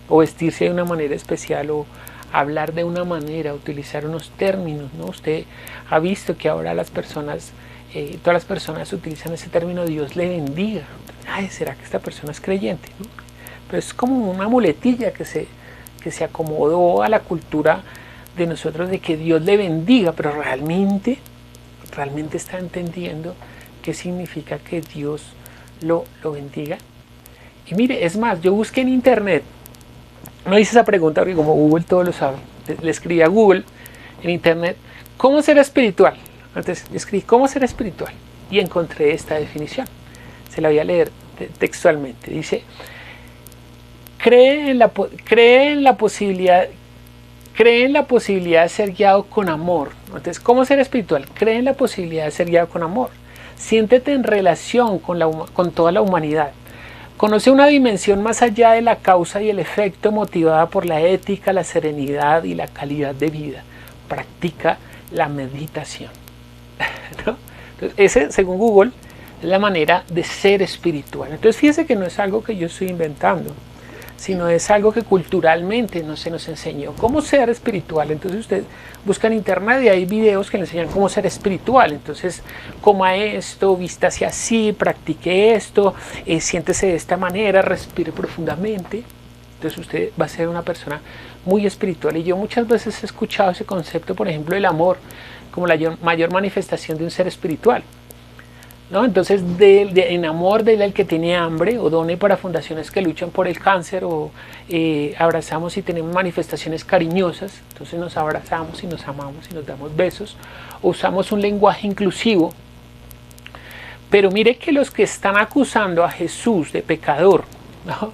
o vestirse de una manera especial, o hablar de una manera, utilizar unos términos, ¿no? Usted ha visto que ahora las personas, todas las personas utilizan ese término Dios le bendiga. ¿Será que esta persona es creyente? ¿No? Pero es como una muletilla que se acomodó a la cultura de nosotros de que Dios le bendiga, pero realmente está entendiendo qué significa que Dios lo bendiga. Y mire, es más, yo busqué en internet, no hice esa pregunta porque como Google todo lo sabe, le escribí a Google en internet, ¿cómo ser espiritual? Entonces escribí, ¿cómo ser espiritual? Y encontré esta definición. Se la voy a leer textualmente. Dice, cree en la posibilidad de ser guiado con amor. Entonces, ¿cómo ser espiritual? Cree en la posibilidad de ser guiado con amor. Siéntete en relación con toda la humanidad. Conoce una dimensión más allá de la causa y el efecto motivada por la ética, la serenidad y la calidad de vida. Practica la meditación. ¿No? Entonces, ese, según Google, es la manera de ser espiritual. Entonces fíjese que no es algo que yo estoy inventando, sino es algo que culturalmente no se nos enseñó. ¿Cómo ser espiritual? Entonces usted busca en internet y hay videos que le enseñan cómo ser espiritual. Entonces coma esto, vístase así, practique esto, siéntese de esta manera, respire profundamente. Entonces usted va a ser una persona muy espiritual. Y yo muchas veces he escuchado ese concepto, por ejemplo, del amor como la mayor manifestación de un ser espiritual, ¿no? Entonces, en amor, dele al que tiene hambre, o done para fundaciones que luchan por el cáncer, o abrazamos y tenemos manifestaciones cariñosas, entonces nos abrazamos y nos amamos y nos damos besos, o usamos un lenguaje inclusivo. Pero mire que los que están acusando a Jesús de pecador, ¿no?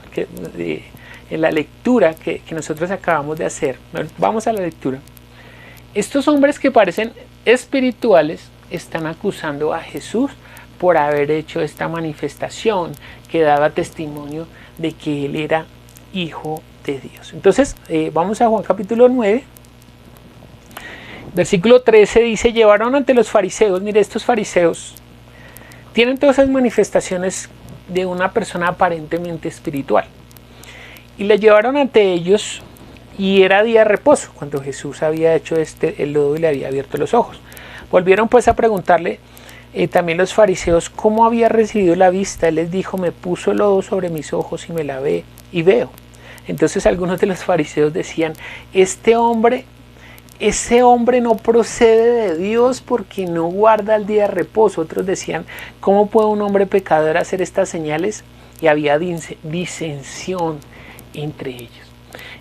En la lectura que nosotros acabamos de hacer, vamos a la lectura, estos hombres que parecen espirituales están acusando a Jesús por haber hecho esta manifestación que daba testimonio de que él era hijo de Dios. Entonces, vamos a Juan capítulo 9, versículo 13, dice, llevaron ante los fariseos, mire, estos fariseos tienen todas esas manifestaciones de una persona aparentemente espiritual, y le llevaron ante ellos, y era día de reposo, cuando Jesús había hecho el lodo y le había abierto los ojos. Volvieron pues a preguntarle también los fariseos cómo había recibido la vista. Él les dijo, me puso lodo sobre mis ojos y me lavé y veo. Entonces algunos de los fariseos decían, ese hombre no procede de Dios porque no guarda el día de reposo. Otros decían, ¿cómo puede un hombre pecador hacer estas señales? Y había disensión entre ellos.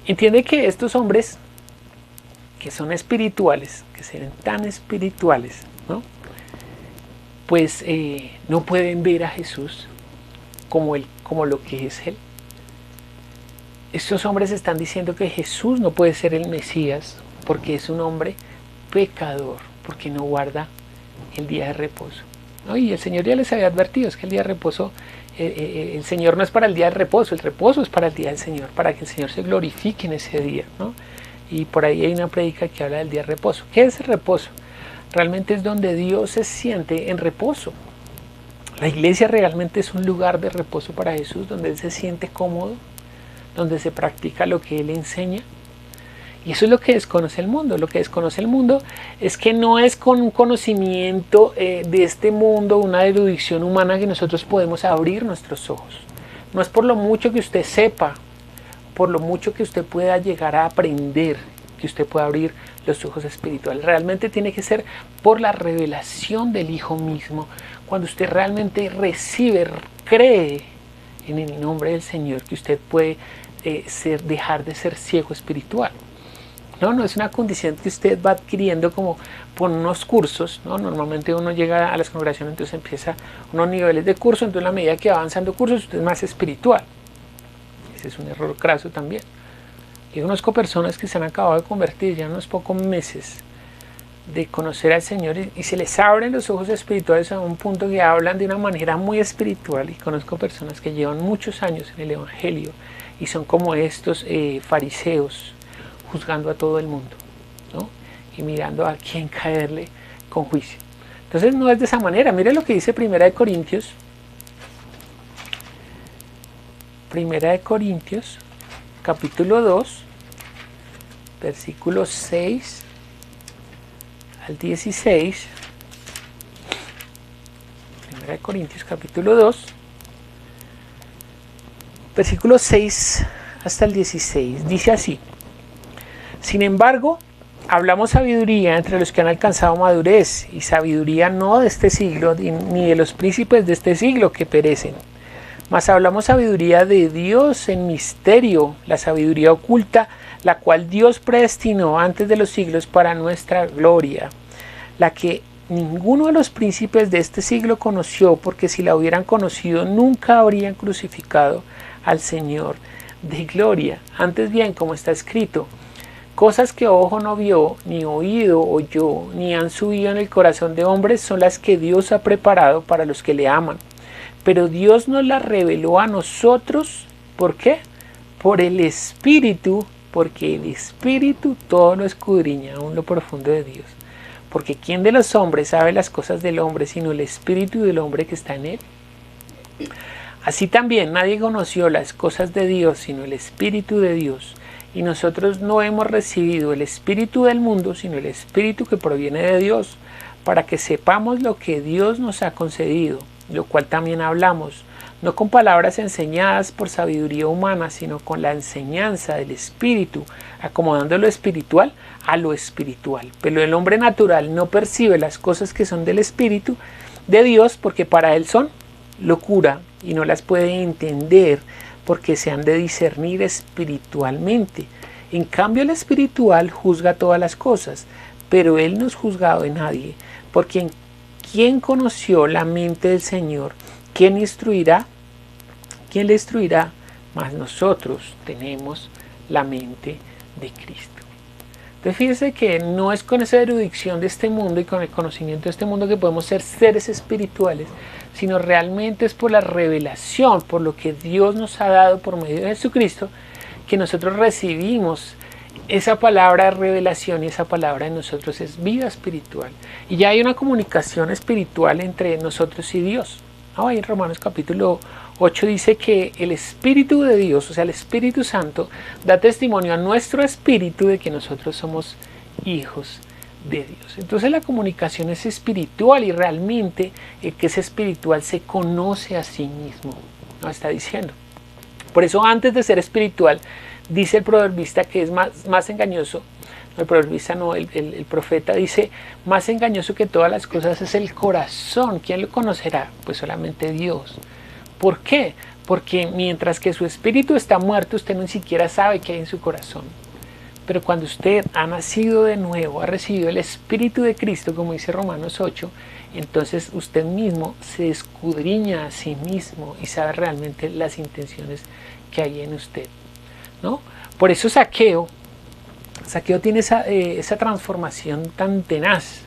Entiende que estos hombres que son espirituales, que se ven tan espirituales, ¿no? Pues no pueden ver a Jesús como lo que es Él. Estos hombres están diciendo que Jesús no puede ser el Mesías porque es un hombre pecador, porque no guarda el día de reposo, ¿no? Y el Señor ya les había advertido, es que el día de reposo, el Señor no es para el día de reposo, el reposo es para el día del Señor, para que el Señor se glorifique en ese día, ¿no? Y por ahí hay una prédica que habla del día de reposo. ¿Qué es el reposo? Realmente es donde Dios se siente en reposo. La iglesia realmente es un lugar de reposo para Jesús, donde Él se siente cómodo, donde se practica lo que Él enseña. Y eso es lo que desconoce el mundo. Lo que desconoce el mundo es que no es con un conocimiento de este mundo, una erudición humana que nosotros podemos abrir nuestros ojos. No es por lo mucho que usted sepa, por lo mucho que usted pueda llegar a aprender, que usted pueda abrir los ojos espirituales. Realmente tiene que ser por la revelación del Hijo mismo. Cuando usted realmente recibe, cree en el nombre del Señor, que usted puede dejar de ser ciego espiritual. No es una condición que usted va adquiriendo como por unos cursos, ¿no? Normalmente uno llega a las congregaciones, entonces empieza unos niveles de curso, entonces a medida que va avanzando cursos, usted es más espiritual. Ese es un error craso también. Yo conozco personas que se han acabado de convertir ya en unos pocos meses, de conocer al Señor y se les abren los ojos espirituales a un punto que hablan de una manera muy espiritual. Y conozco personas que llevan muchos años en el Evangelio y son como estos fariseos juzgando a todo el mundo, ¿no? Y mirando a quién caerle con juicio. Entonces no es de esa manera. Mire lo que dice Primera de Corintios, capítulo 2, versículos 6 al 16. Primera de Corintios, capítulo 2, versículos 6 hasta el 16. Dice así: sin embargo, hablamos sabiduría entre los que han alcanzado madurez, y sabiduría no de este siglo, ni de los príncipes de este siglo que perecen. Mas hablamos sabiduría de Dios en misterio, la sabiduría oculta, la cual Dios predestinó antes de los siglos para nuestra gloria, la que ninguno de los príncipes de este siglo conoció, porque si la hubieran conocido nunca habrían crucificado al Señor de gloria. Antes bien, como está escrito, cosas que ojo no vio, ni oído oyó, ni han subido en el corazón de hombres, son las que Dios ha preparado para los que le aman. Pero Dios nos las reveló a nosotros, ¿por qué? Por el Espíritu, porque el Espíritu todo lo escudriña, aún lo profundo de Dios. Porque ¿quién de los hombres sabe las cosas del hombre, sino el Espíritu del hombre que está en él? Así también nadie conoció las cosas de Dios, sino el Espíritu de Dios. Y nosotros no hemos recibido el espíritu del mundo, sino el Espíritu que proviene de Dios, para que sepamos lo que Dios nos ha concedido, lo cual también hablamos, no con palabras enseñadas por sabiduría humana, sino con la enseñanza del Espíritu, acomodando lo espiritual a lo espiritual. Pero el hombre natural no percibe las cosas que son del Espíritu de Dios, porque para él son locura, y no las puede entender, porque se han de discernir espiritualmente. En cambio, el espiritual juzga todas las cosas, pero él no es juzgado de nadie, porque ¿quién conoció la mente del Señor? ¿Quién instruirá? ¿Quién le instruirá? Mas nosotros tenemos la mente de Cristo. Entonces fíjense que no es con esa erudición de este mundo y con el conocimiento de este mundo que podemos ser seres espirituales, sino realmente es por la revelación, por lo que Dios nos ha dado por medio de Jesucristo, que nosotros recibimos esa palabra de revelación, y esa palabra en nosotros es vida espiritual. Y ya hay una comunicación espiritual entre nosotros y Dios. Ahí en Romanos capítulo 8 dice que el Espíritu de Dios, o sea el Espíritu Santo, da testimonio a nuestro espíritu de que nosotros somos hijos de Dios. Entonces la comunicación es espiritual, y realmente el que es espiritual se conoce a sí mismo, ¿no? Está diciendo. Por eso antes de ser espiritual, dice el proverbista que es más engañoso. El proverbista no, el profeta dice: más engañoso que todas las cosas es el corazón. ¿Quién lo conocerá? Pues solamente Dios. ¿Por qué? Porque mientras que su espíritu está muerto, usted ni siquiera sabe qué hay en su corazón. Pero cuando usted ha nacido de nuevo, ha recibido el Espíritu de Cristo, como dice Romanos 8, entonces usted mismo se escudriña a sí mismo y sabe realmente las intenciones que hay en usted, ¿no? Por eso Zaqueo tiene esa transformación tan tenaz,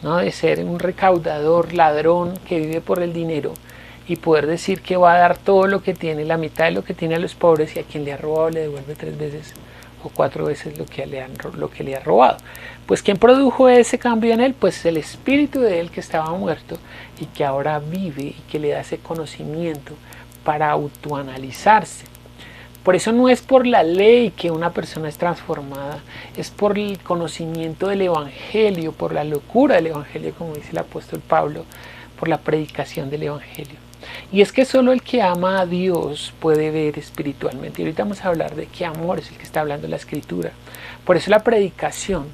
¿no? De ser un recaudador, ladrón que vive por el dinero, y poder decir que va a dar todo lo que tiene, la mitad de lo que tiene a los pobres, y a quien le ha robado le devuelve 3 veces o 4 veces lo que le ha robado. Pues ¿quién produjo ese cambio en él? Pues el espíritu de él que estaba muerto y que ahora vive, y que le da ese conocimiento para autoanalizarse. Por eso no es por la ley que una persona es transformada, es por el conocimiento del Evangelio, por la locura del Evangelio, como dice el apóstol Pablo, por la predicación del Evangelio. Y es que solo el que ama a Dios puede ver espiritualmente. Y ahorita vamos a hablar de qué amor es el que está hablando la Escritura. Por eso la predicación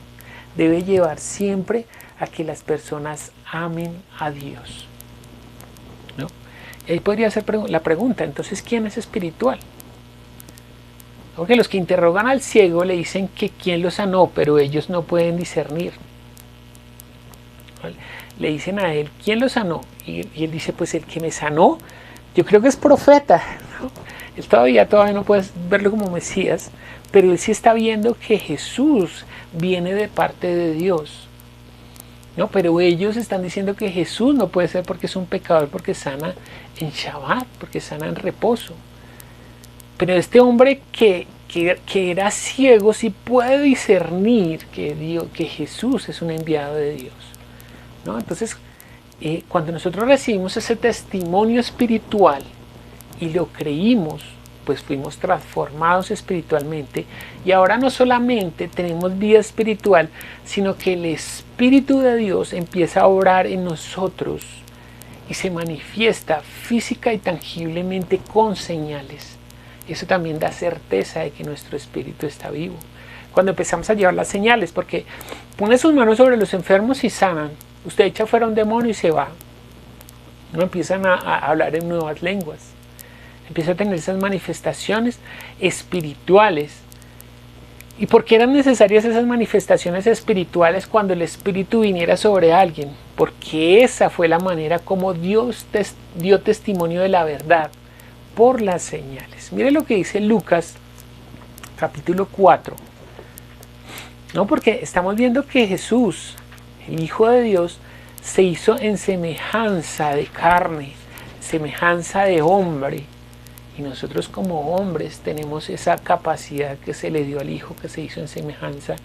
debe llevar siempre a que las personas amen a Dios, ¿no? Y ahí podría ser la pregunta: entonces, ¿quién es espiritual? Porque los que interrogan al ciego le dicen que quién lo sanó, pero ellos no pueden discernir. ¿Vale? Le dicen a él: ¿quién lo sanó? Y él dice: pues el que me sanó, yo creo que es profeta, ¿no? Él todavía no puede verlo como Mesías, pero él sí está viendo que Jesús viene de parte de Dios. ¿no? Pero ellos están diciendo que Jesús no puede ser porque es un pecador, porque sana en Shabbat, porque sana en reposo. Pero este hombre que era ciego sí puede discernir que Jesús es un enviado de Dios, ¿no? Entonces, cuando nosotros recibimos ese testimonio espiritual y lo creímos, pues fuimos transformados espiritualmente, y ahora no solamente tenemos vida espiritual, sino que el Espíritu de Dios empieza a obrar en nosotros y se manifiesta física y tangiblemente con señales. Eso también da certeza de que nuestro espíritu está vivo. Cuando empezamos a llevar las señales, porque pone sus manos sobre los enfermos y sanan. Usted echa fuera un demonio y se va. No empiezan a hablar en nuevas lenguas. Empieza a tener esas manifestaciones espirituales. ¿Y por qué eran necesarias esas manifestaciones espirituales cuando el Espíritu viniera sobre alguien? Porque esa fue la manera como Dios dio testimonio de la verdad, por las señales. Mire lo que dice Lucas, capítulo 4. No, porque estamos viendo que Jesús, el Hijo de Dios, se hizo en semejanza de carne, semejanza de hombre. Y nosotros como hombres tenemos esa capacidad que se le dio al Hijo, que se hizo en semejanza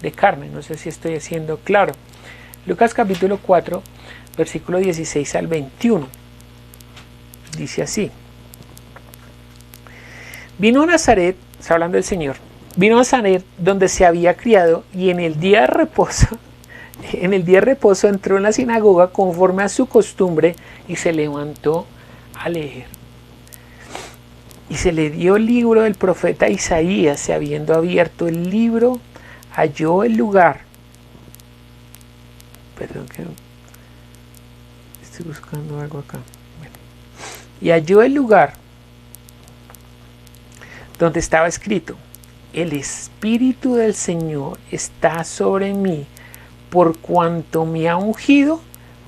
de carne. No sé si estoy haciendo claro. Lucas capítulo 4, versículo 16 al 21. Dice así. Vino a Nazaret, está hablando del Señor, vino a Nazaret donde se había criado, y en el día de reposo entró en la sinagoga conforme a su costumbre y se levantó a leer. Y se le dio el libro del profeta Isaías, y habiendo abierto el libro, halló el lugar. Perdón, que estoy buscando algo acá. Bueno. Y halló el lugar donde estaba escrito: el Espíritu del Señor está sobre mí, por cuanto me ha ungido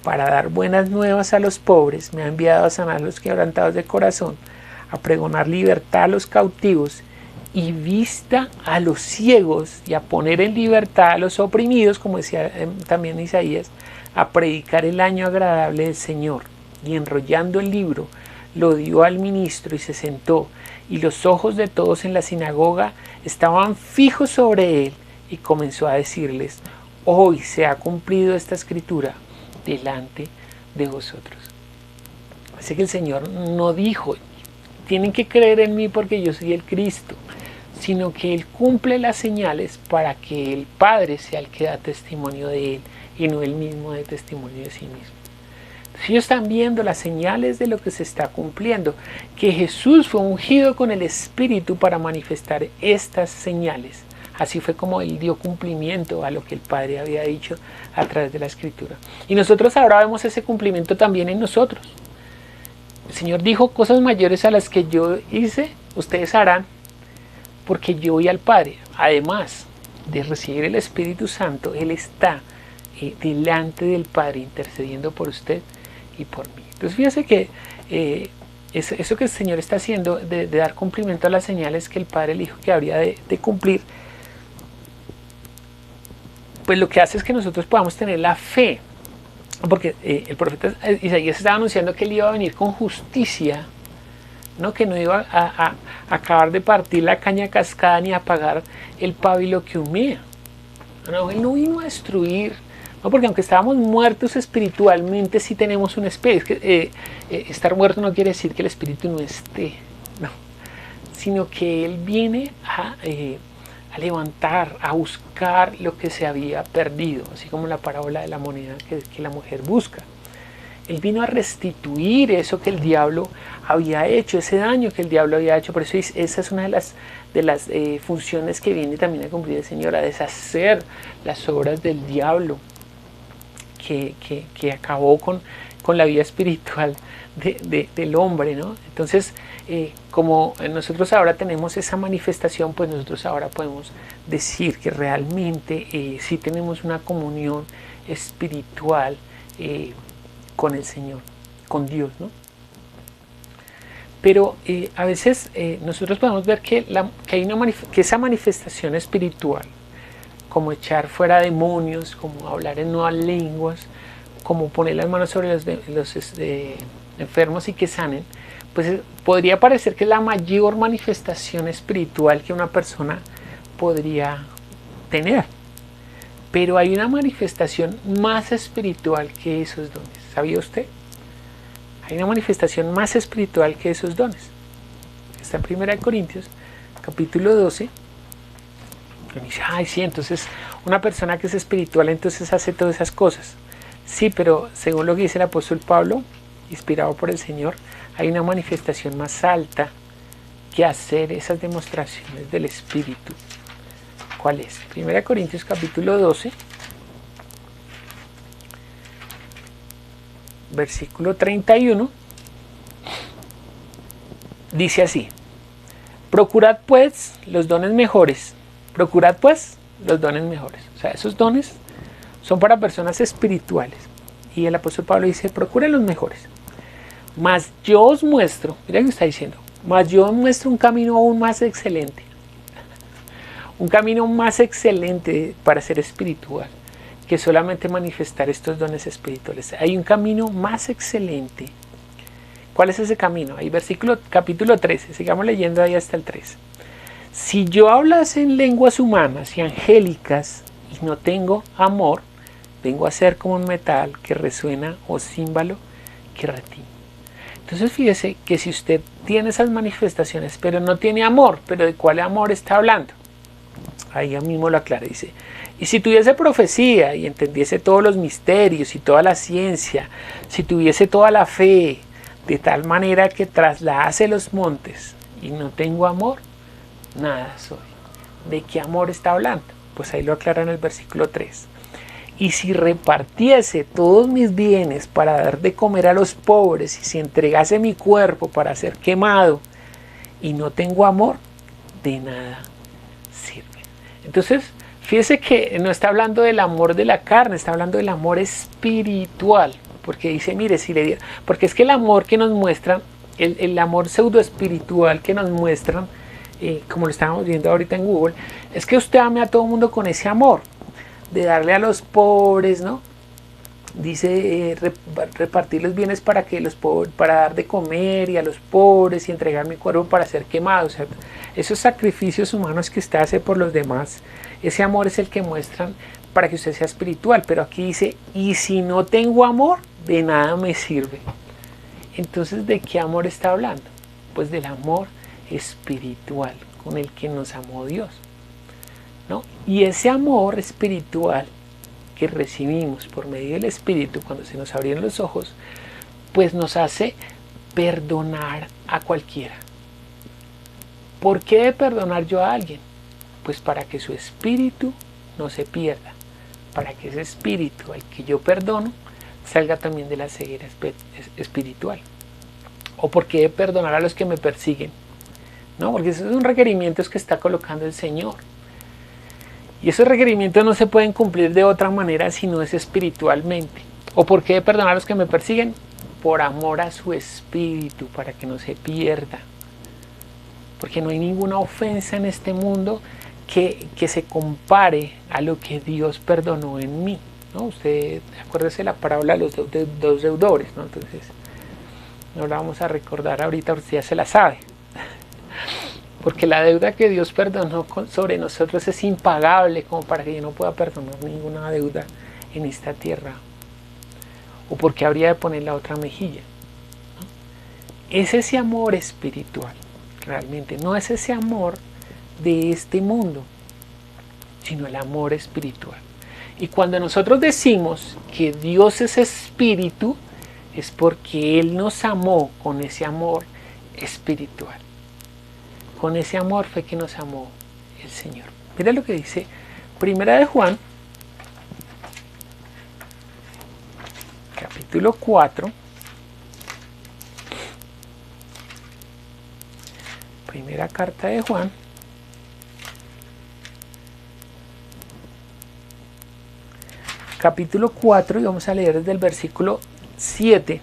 para dar buenas nuevas a los pobres, me ha enviado a sanar a los quebrantados de corazón, a pregonar libertad a los cautivos y vista a los ciegos, y a poner en libertad a los oprimidos, como decía también Isaías, a predicar el año agradable del Señor. Y enrollando el libro, lo dio al ministro y se sentó, y los ojos de todos en la sinagoga estaban fijos sobre él, y comenzó a decirles: hoy se ha cumplido esta escritura delante de vosotros. Así que el Señor no dijo: tienen que creer en mí porque yo soy el Cristo, sino que Él cumple las señales para que el Padre sea el que da testimonio de Él y no Él mismo dé testimonio de sí mismo. Entonces ellos están viendo las señales de lo que se está cumpliendo, que Jesús fue ungido con el Espíritu para manifestar estas señales. Así fue como Él dio cumplimiento a lo que el Padre había dicho a través de la Escritura. Y nosotros ahora vemos ese cumplimiento también en nosotros. El Señor dijo: cosas mayores a las que yo hice, ustedes harán, porque yo voy al Padre. Además de recibir el Espíritu Santo, Él está delante del Padre intercediendo por usted y por mí. Entonces fíjese que eso que el Señor está haciendo de dar cumplimiento a las señales que el Padre le dijo que habría de cumplir, pues lo que hace es que nosotros podamos tener la fe. Porque el profeta Isaías estaba anunciando que Él iba a venir con justicia, ¿no? Que no iba a acabar de partir la caña cascada ni a apagar el pábilo que humea. No, Él no vino a destruir, ¿no? Porque aunque estábamos muertos espiritualmente, sí tenemos un espíritu. Estar muerto no quiere decir que el espíritu no esté, no, sino que Él viene a levantar, a buscar lo que se había perdido, así como la parábola de la moneda que la mujer busca. Él vino a restituir eso que el diablo había hecho, ese daño que el diablo había hecho. Por eso esa es una de las funciones que viene también a cumplir el Señor, a deshacer las obras del diablo que acabó con la vida espiritual del hombre, ¿no? Entonces, como nosotros ahora tenemos esa manifestación, pues nosotros ahora podemos decir que realmente sí tenemos una comunión espiritual con el Señor, con Dios, ¿no? Pero a veces nosotros podemos ver que hay que esa manifestación espiritual como echar fuera demonios, como hablar en nuevas lenguas, como poner las manos sobre los enfermos y que sanen, pues podría parecer que es la mayor manifestación espiritual que una persona podría tener. Pero hay una manifestación más espiritual que esos dones. ¿Sabía usted? Hay una manifestación más espiritual que esos dones. Está en 1 Corintios, capítulo 12. Y dice, ay, sí, entonces una persona que es espiritual entonces hace todas esas cosas. Sí, pero según lo que dice el apóstol Pablo, inspirado por el Señor, hay una manifestación más alta que hacer esas demostraciones del Espíritu. ¿Cuál es? 1 Corintios capítulo 12, versículo 31, dice así: procurad pues los dones mejores. Procurad pues los dones mejores. O sea, esos dones son para personas espirituales. Y el apóstol Pablo dice, procuren los mejores. Mas yo os muestro, mira lo que está diciendo, mas yo os muestro un camino aún más excelente. Un camino más excelente para ser espiritual que solamente manifestar estos dones espirituales. Hay un camino más excelente. ¿Cuál es ese camino? Hay capítulo 13, sigamos leyendo ahí hasta el 3. Si yo hablase en lenguas humanas y angélicas y no tengo amor, vengo a ser como un metal que resuena o címbalo que retiñe. Entonces fíjese que si usted tiene esas manifestaciones pero no tiene amor, ¿pero de cuál amor está hablando? Ahí mismo lo aclara, dice, y si tuviese profecía y entendiese todos los misterios y toda la ciencia, si tuviese toda la fe, de tal manera que trasladase los montes y no tengo amor, nada soy. ¿De qué amor está hablando? Pues ahí lo aclara en el versículo 3. Y si repartiese todos mis bienes para dar de comer a los pobres y si entregase mi cuerpo para ser quemado y no tengo amor, de nada sirve. Entonces, fíjese que no está hablando del amor de la carne, está hablando del amor espiritual. Porque dice, mire, si le diera, porque es que el amor que nos muestran, el amor pseudo espiritual que nos muestran, como lo estábamos viendo ahorita en Google, es que usted ame a todo el mundo con ese amor, de darle a los pobres, ¿no? Dice repartir los bienes para dar de comer y a los pobres y entregar mi cuerpo para ser quemado. O sea, esos sacrificios humanos que usted hace por los demás, ese amor es el que muestran para que usted sea espiritual. Pero aquí dice, y si no tengo amor, de nada me sirve. Entonces, ¿de qué amor está hablando? Pues del amor espiritual con el que nos amó Dios, ¿no? Y ese amor espiritual que recibimos por medio del Espíritu cuando se nos abrieron los ojos, pues nos hace perdonar a cualquiera. ¿Por qué de perdonar yo a alguien? Pues para que su espíritu no se pierda, para que ese espíritu al que yo perdono salga también de la ceguera espiritual. ¿O por qué de perdonar a los que me persiguen? No, porque esos son requerimientos que está colocando el Señor. Y esos requerimientos no se pueden cumplir de otra manera si no es espiritualmente. ¿O por qué de perdonar a los que me persiguen? Por amor a su espíritu, para que no se pierda. Porque no hay ninguna ofensa en este mundo que se compare a lo que Dios perdonó en mí, ¿no? Usted, acuérdese la parábola de los dos deudores, ¿no? Entonces, no la vamos a recordar ahorita, usted ya se la sabe. Porque la deuda que Dios perdonó sobre nosotros es impagable, como para que yo no pueda perdonar ninguna deuda en esta tierra. O porque habría de poner la otra mejilla, ¿no? Es ese amor espiritual, realmente. No es ese amor de este mundo, sino el amor espiritual. Y cuando nosotros decimos que Dios es espíritu, es porque Él nos amó con ese amor espiritual. Con ese amor fue que nos amó el Señor. Mira lo que dice Primera de Juan, capítulo 4. Primera carta de Juan. Capítulo 4, y vamos a leer desde el versículo 7.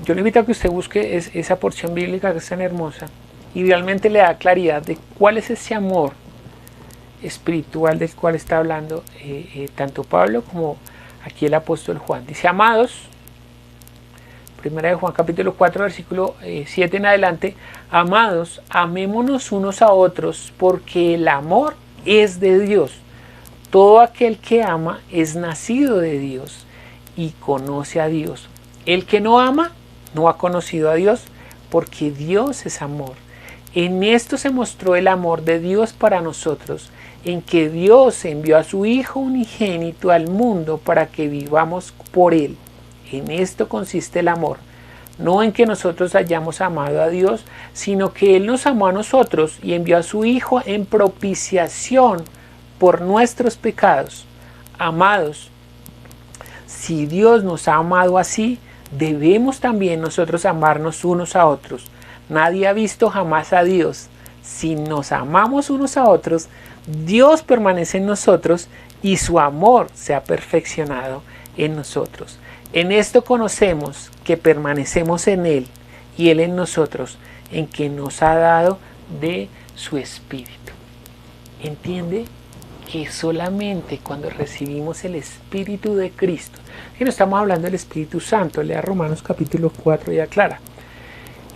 Yo le invito a que usted busque esa porción bíblica que es tan hermosa y realmente le da claridad de cuál es ese amor espiritual del cual está hablando tanto Pablo como aquí el apóstol Juan. Dice, amados, primera de Juan capítulo 4 versículo 7 en adelante, amados, amémonos unos a otros porque el amor es de Dios. Todo aquel que ama es nacido de Dios y conoce a Dios. El que no ama no ha conocido a Dios porque Dios es amor. En esto se mostró el amor de Dios para nosotros, en que Dios envió a su Hijo unigénito al mundo para que vivamos por Él. En esto consiste el amor, no en que nosotros hayamos amado a Dios, sino que Él nos amó a nosotros y envió a su Hijo en propiciación por nuestros pecados. Amados, si Dios nos ha amado así, debemos también nosotros amarnos unos a otros. Nadie ha visto jamás a Dios. Si nos amamos unos a otros, Dios permanece en nosotros y su amor se ha perfeccionado en nosotros. En esto conocemos que permanecemos en Él y Él en nosotros, en que nos ha dado de su Espíritu. ¿Entiende? Que solamente cuando recibimos el Espíritu de Cristo, que no estamos hablando del Espíritu Santo, lea Romanos capítulo 4 y aclara.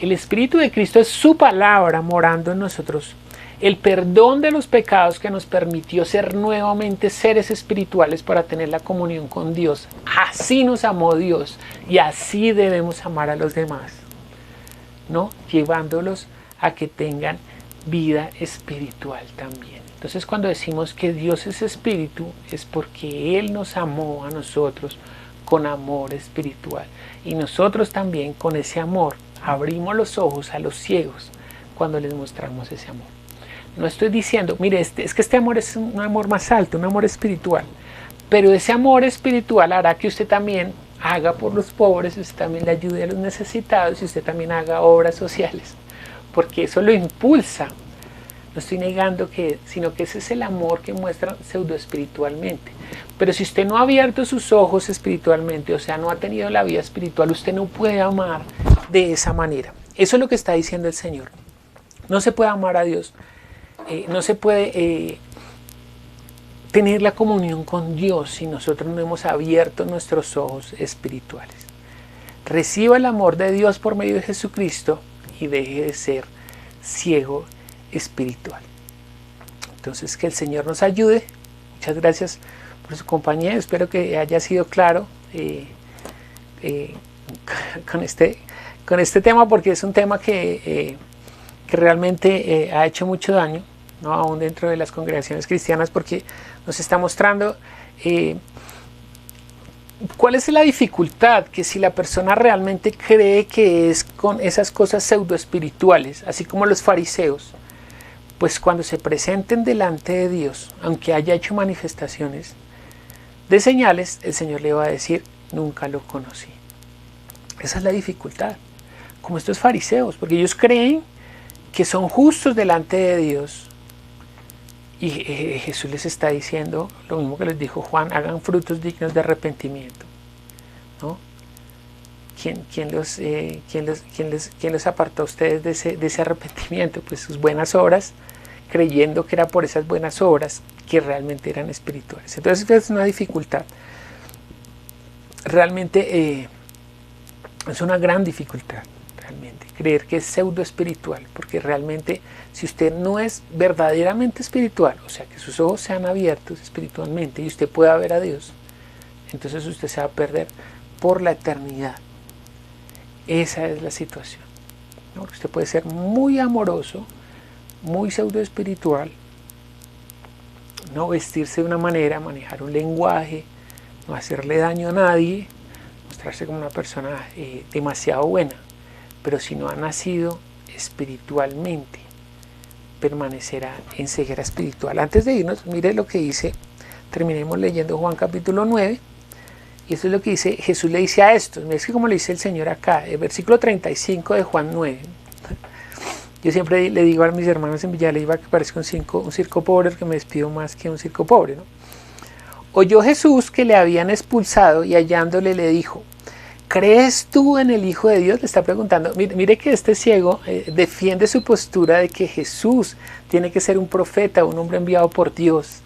El Espíritu de Cristo es su palabra morando en nosotros, el perdón de los pecados que nos permitió ser nuevamente seres espirituales para tener la comunión con Dios. Así nos amó Dios y así debemos amar a los demás, ¿no? Llevándolos a que tengan vida espiritual también. Entonces, cuando decimos que Dios es espíritu, es porque Él nos amó a nosotros con amor espiritual. Y nosotros también con ese amor abrimos los ojos a los ciegos cuando les mostramos ese amor. No estoy diciendo, mire, es que este amor es un amor más alto, un amor espiritual. Pero ese amor espiritual hará que usted también haga por los pobres, usted también le ayude a los necesitados y usted también haga obras sociales. Porque eso lo impulsa. No estoy negando sino que ese es el amor que muestra pseudo espiritualmente. Pero si usted no ha abierto sus ojos espiritualmente, o sea, no ha tenido la vida espiritual, usted no puede amar de esa manera. Eso es lo que está diciendo el Señor. No se puede amar a Dios. No se puede tener la comunión con Dios si nosotros no hemos abierto nuestros ojos espirituales. Reciba el amor de Dios por medio de Jesucristo y deje de ser ciego espiritual. Entonces, que el Señor nos ayude. Muchas gracias por su compañía. Espero que haya sido claro con este tema, porque es un tema que realmente ha hecho mucho daño, ¿no? Aún dentro de las congregaciones cristianas, porque nos está mostrando cuál es la dificultad, que si la persona realmente cree que es con esas cosas pseudo espirituales, así como los fariseos, pues cuando se presenten delante de Dios, aunque haya hecho manifestaciones de señales, el Señor le va a decir, nunca lo conocí. Esa es la dificultad, como estos fariseos, porque ellos creen que son justos delante de Dios. Y Jesús les está diciendo lo mismo que les dijo Juan, hagan frutos dignos de arrepentimiento, ¿no? ¿Quién los apartó a ustedes de ese arrepentimiento? Pues sus buenas obras, creyendo que era por esas buenas obras que realmente eran espirituales. Entonces es una dificultad. Realmente es una gran dificultad, realmente, creer que es pseudo espiritual, porque realmente si usted no es verdaderamente espiritual, o sea, que sus ojos sean abiertos espiritualmente y usted pueda ver a Dios, entonces usted se va a perder por la eternidad. Esa es la situación, ¿no? Usted puede ser muy amoroso, muy pseudo espiritual, no vestirse de una manera, manejar un lenguaje, no hacerle daño a nadie, mostrarse como una persona demasiado buena, pero si no ha nacido espiritualmente, permanecerá en ceguera espiritual. Antes de irnos, mire lo que dice, terminemos leyendo Juan capítulo 9, y esto es lo que dice, Jesús le dice a estos, es que como le dice el Señor acá, el versículo 35 de Juan 9, yo siempre le digo a mis hermanos en Villaleiva que parezca un circo pobre, porque me despido más que un circo pobre, ¿no? Oyó Jesús que le habían expulsado y hallándole le dijo, ¿crees tú en el Hijo de Dios? Le está preguntando. Mire que este ciego defiende su postura de que Jesús tiene que ser un profeta, un hombre enviado por Dios.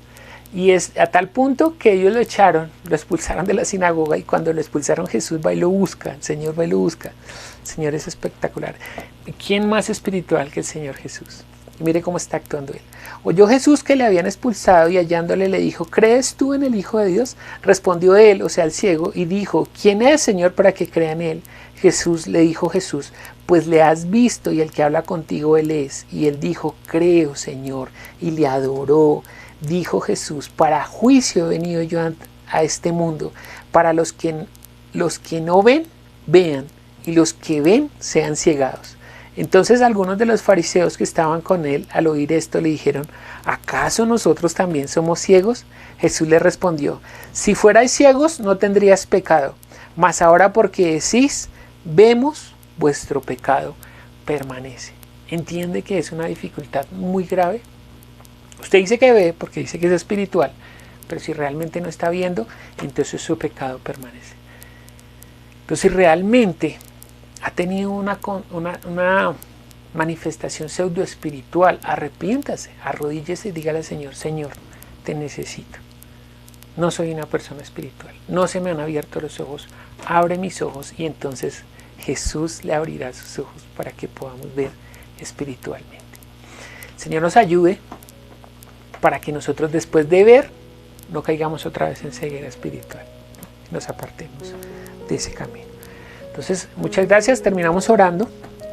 Y es a tal punto que ellos lo echaron, lo expulsaron de la sinagoga, y cuando lo expulsaron Jesús va y lo busca, el Señor va y lo busca. El Señor es espectacular. ¿Quién más espiritual que el Señor Jesús? Y mire cómo está actuando él. Oyó Jesús que le habían expulsado y hallándole le dijo, ¿crees tú en el Hijo de Dios? Respondió él, o sea el ciego, y dijo, ¿quién es, Señor, para que crea en él? Le dijo Jesús, pues le has visto y el que habla contigo él es. Y él dijo, creo, Señor, y le adoró. Dijo Jesús, para juicio he venido yo a este mundo, para los que no ven, vean, y los que ven sean ciegados. Entonces algunos de los fariseos que estaban con él al oír esto le dijeron, ¿acaso nosotros también somos ciegos? Jesús le respondió, si fuerais ciegos no tendrías pecado, mas ahora porque decís, vemos, vuestro pecado permanece. ¿Entiende que es una dificultad muy grave? Usted dice que ve porque dice que es espiritual, pero si realmente no está viendo, entonces su pecado permanece. Entonces si realmente ha tenido una manifestación pseudo espiritual, arrepiéntase, arrodíllese y dígale al Señor, Señor, te necesito. No soy una persona espiritual, no se me han abierto los ojos, abre mis ojos y entonces Jesús le abrirá sus ojos para que podamos ver espiritualmente. El Señor nos ayude para que nosotros después de ver no caigamos otra vez en ceguera espiritual, nos apartemos de ese camino. Entonces, muchas gracias, terminamos orando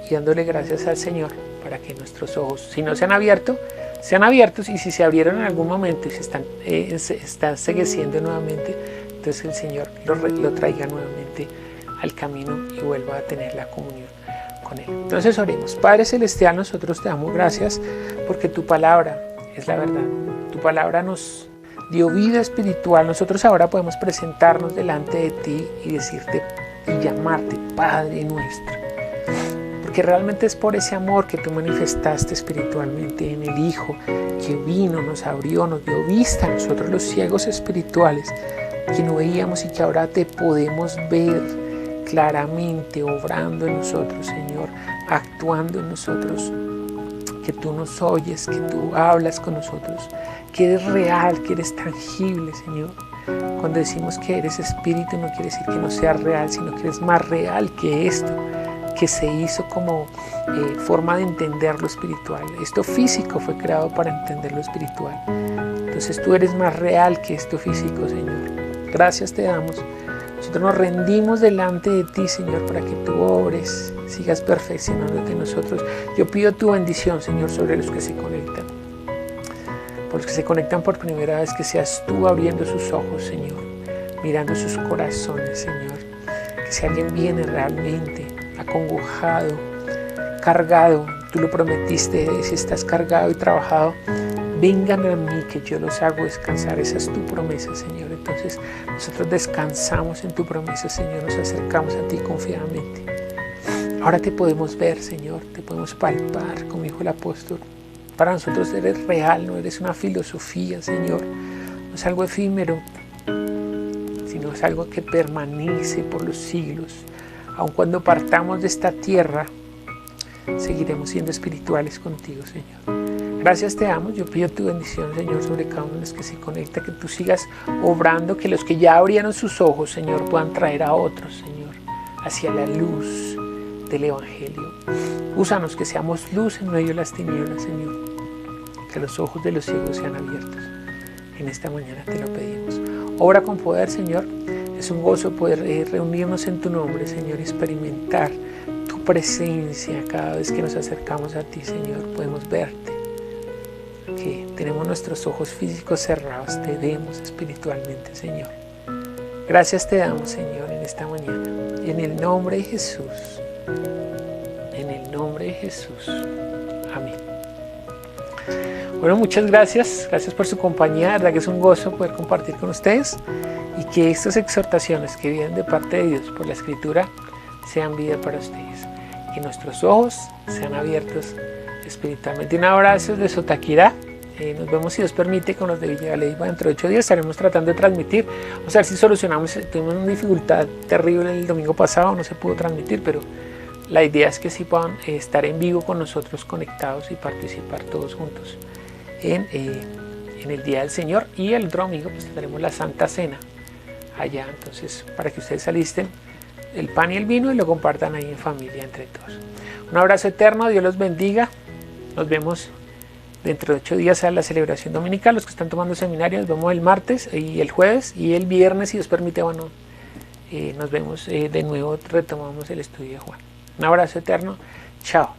y dándole gracias al Señor para que nuestros ojos, si no se han abierto, sean abiertos, y si se abrieron en algún momento y se están cegueciendo nuevamente, entonces el Señor lo traiga nuevamente al camino y vuelva a tener la comunión con Él. Entonces oremos. Padre Celestial, nosotros te damos gracias porque tu palabra es la verdad. Tu palabra nos dio vida espiritual. Nosotros ahora podemos presentarnos delante de ti y decirte y llamarte Padre nuestro. Porque realmente es por ese amor que tú manifestaste espiritualmente en el Hijo, que vino, nos abrió, nos dio vista a nosotros los ciegos espirituales, que no veíamos y que ahora te podemos ver claramente, obrando en nosotros, Señor, actuando en nosotros, que tú nos oyes, que tú hablas con nosotros, que eres real, que eres tangible, Señor. Cuando decimos que eres espíritu no quiere decir que no seas real, sino que eres más real que esto, que se hizo como forma de entender lo espiritual. Esto físico fue creado para entender lo espiritual. Entonces tú eres más real que esto físico, Señor. Gracias te damos. Nosotros nos rendimos delante de ti, Señor, para que tú obres, sigas perfeccionándote en nosotros. Yo pido tu bendición, Señor, sobre los que se conectan. Por los que se conectan por primera vez, que seas tú abriendo sus ojos, Señor, mirando sus corazones, Señor. Que si alguien viene realmente acongojado, cargado, tú lo prometiste, si estás cargado y trabajado, vengan a mí que yo los hago descansar. Esa es tu promesa, Señor. Entonces nosotros descansamos en tu promesa, Señor, nos acercamos a ti confiadamente. Ahora te podemos ver, Señor, te podemos palpar, como dijo el apóstol. Para nosotros eres real, no eres una filosofía, Señor. No es algo efímero, sino es algo que permanece por los siglos. Aun cuando partamos de esta tierra, seguiremos siendo espirituales contigo, Señor. Gracias te damos, yo pido tu bendición, Señor, sobre cada uno de los que se conecta, que tú sigas obrando, que los que ya abrieron sus ojos, Señor, puedan traer a otros, Señor, hacia la luz del Evangelio. Úsanos, que seamos luz en medio de las tinieblas, Señor, que los ojos de los ciegos sean abiertos. En esta mañana te lo pedimos. Obra con poder, Señor. Es un gozo poder reunirnos en tu nombre, Señor, experimentar tu presencia cada vez que nos acercamos a ti, Señor. Podemos verte, que tenemos nuestros ojos físicos cerrados, te vemos espiritualmente, Señor. Gracias te damos, Señor, en esta mañana. En el nombre de Jesús. En el nombre de Jesús. Amén. Bueno, muchas gracias. Gracias por su compañía. La verdad que es un gozo poder compartir con ustedes. Y que estas exhortaciones que vienen de parte de Dios por la Escritura sean vida para ustedes. Que nuestros ojos sean abiertos espiritualmente. Un abrazo de Sotaquira. Nos vemos si Dios permite con los de Villa Aleiva. Dentro de 8 días estaremos tratando de transmitir. Vamos a ver si solucionamos. Tuvimos una dificultad terrible el domingo pasado, no se pudo transmitir, pero la idea es que sí puedan estar en vivo con nosotros conectados y participar todos juntos en el Día del Señor. Y el otro domingo pues tendremos la Santa Cena allá. Entonces, para que ustedes alisten el pan y el vino y lo compartan ahí en familia entre todos. Un abrazo eterno, Dios los bendiga. Nos vemos dentro de 8 días a la celebración dominical. Los que están tomando seminario, nos vemos el martes y el jueves, y el viernes, si Dios permite, bueno, nos vemos de nuevo, retomamos el estudio de Juan. Un abrazo eterno, chao.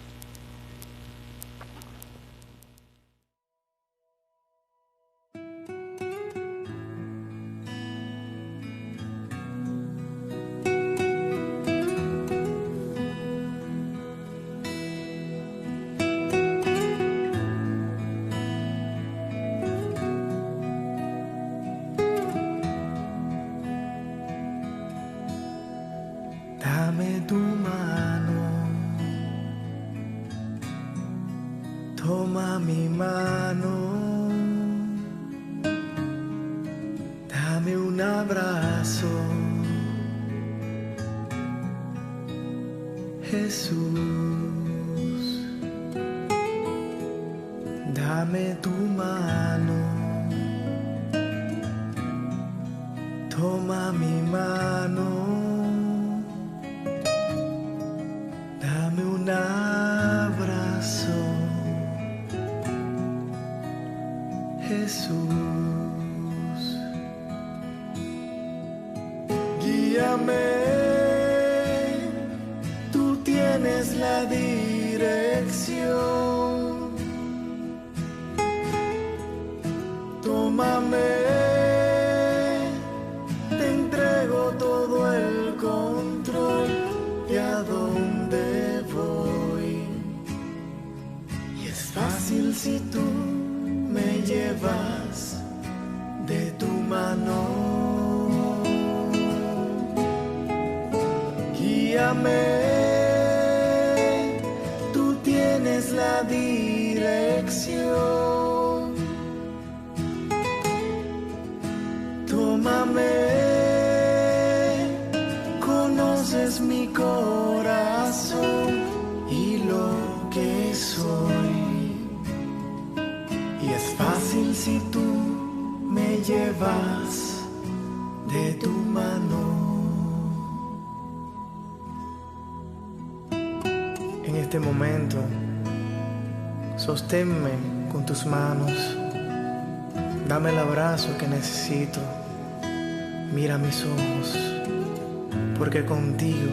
Dame tu mano, toma mi mano, dame un abrazo, Jesús, dame tu mano, toma mi mano. Dame un abrazo, Jesús. Guíame, tú tienes la dirección. Tómame, te entrego todo el control y a dónde voy. Y es fácil si tú me llevas de tu mano. Guíame, tú tienes la dirección. Tómame, conoces mi corazón y lo que soy. Y es fácil si tú me llevas de tu mano. En este momento, sosténme con tus manos. Dame el abrazo que necesito. Mira mis ojos, porque contigo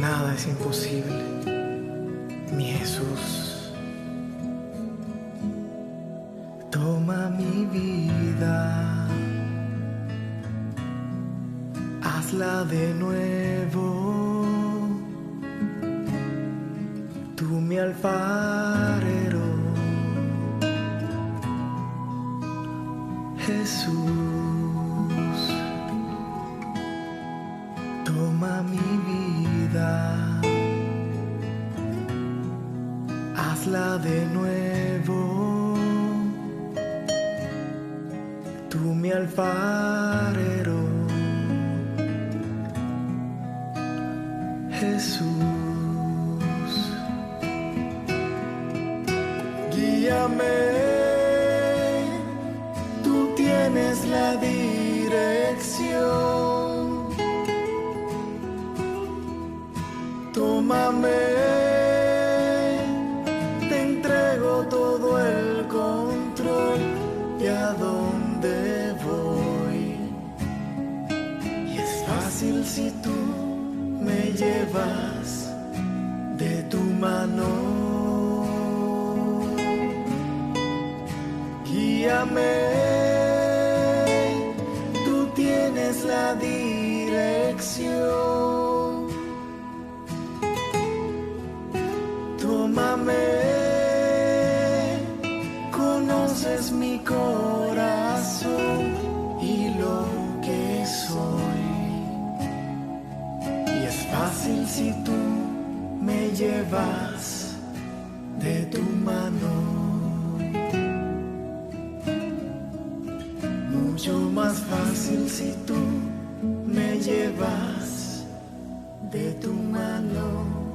nada es imposible, mi Jesús. Toma mi vida, hazla de nuevo. Tú mi alfarero, Jesús. Toma mi vida, hazla de nuevo. Tú mi alfarero, Jesús. Guíame, tú tienes la dirección. Tómame, te entrego todo el control y a dónde voy. Y es fácil si tú me llevas de tu mano. Guíame, tú tienes la dirección. Tómame, conoces mi corazón y lo que soy. Y es fácil si tú me llevas de tu mano. más fácil si tú me llevas de tu mano.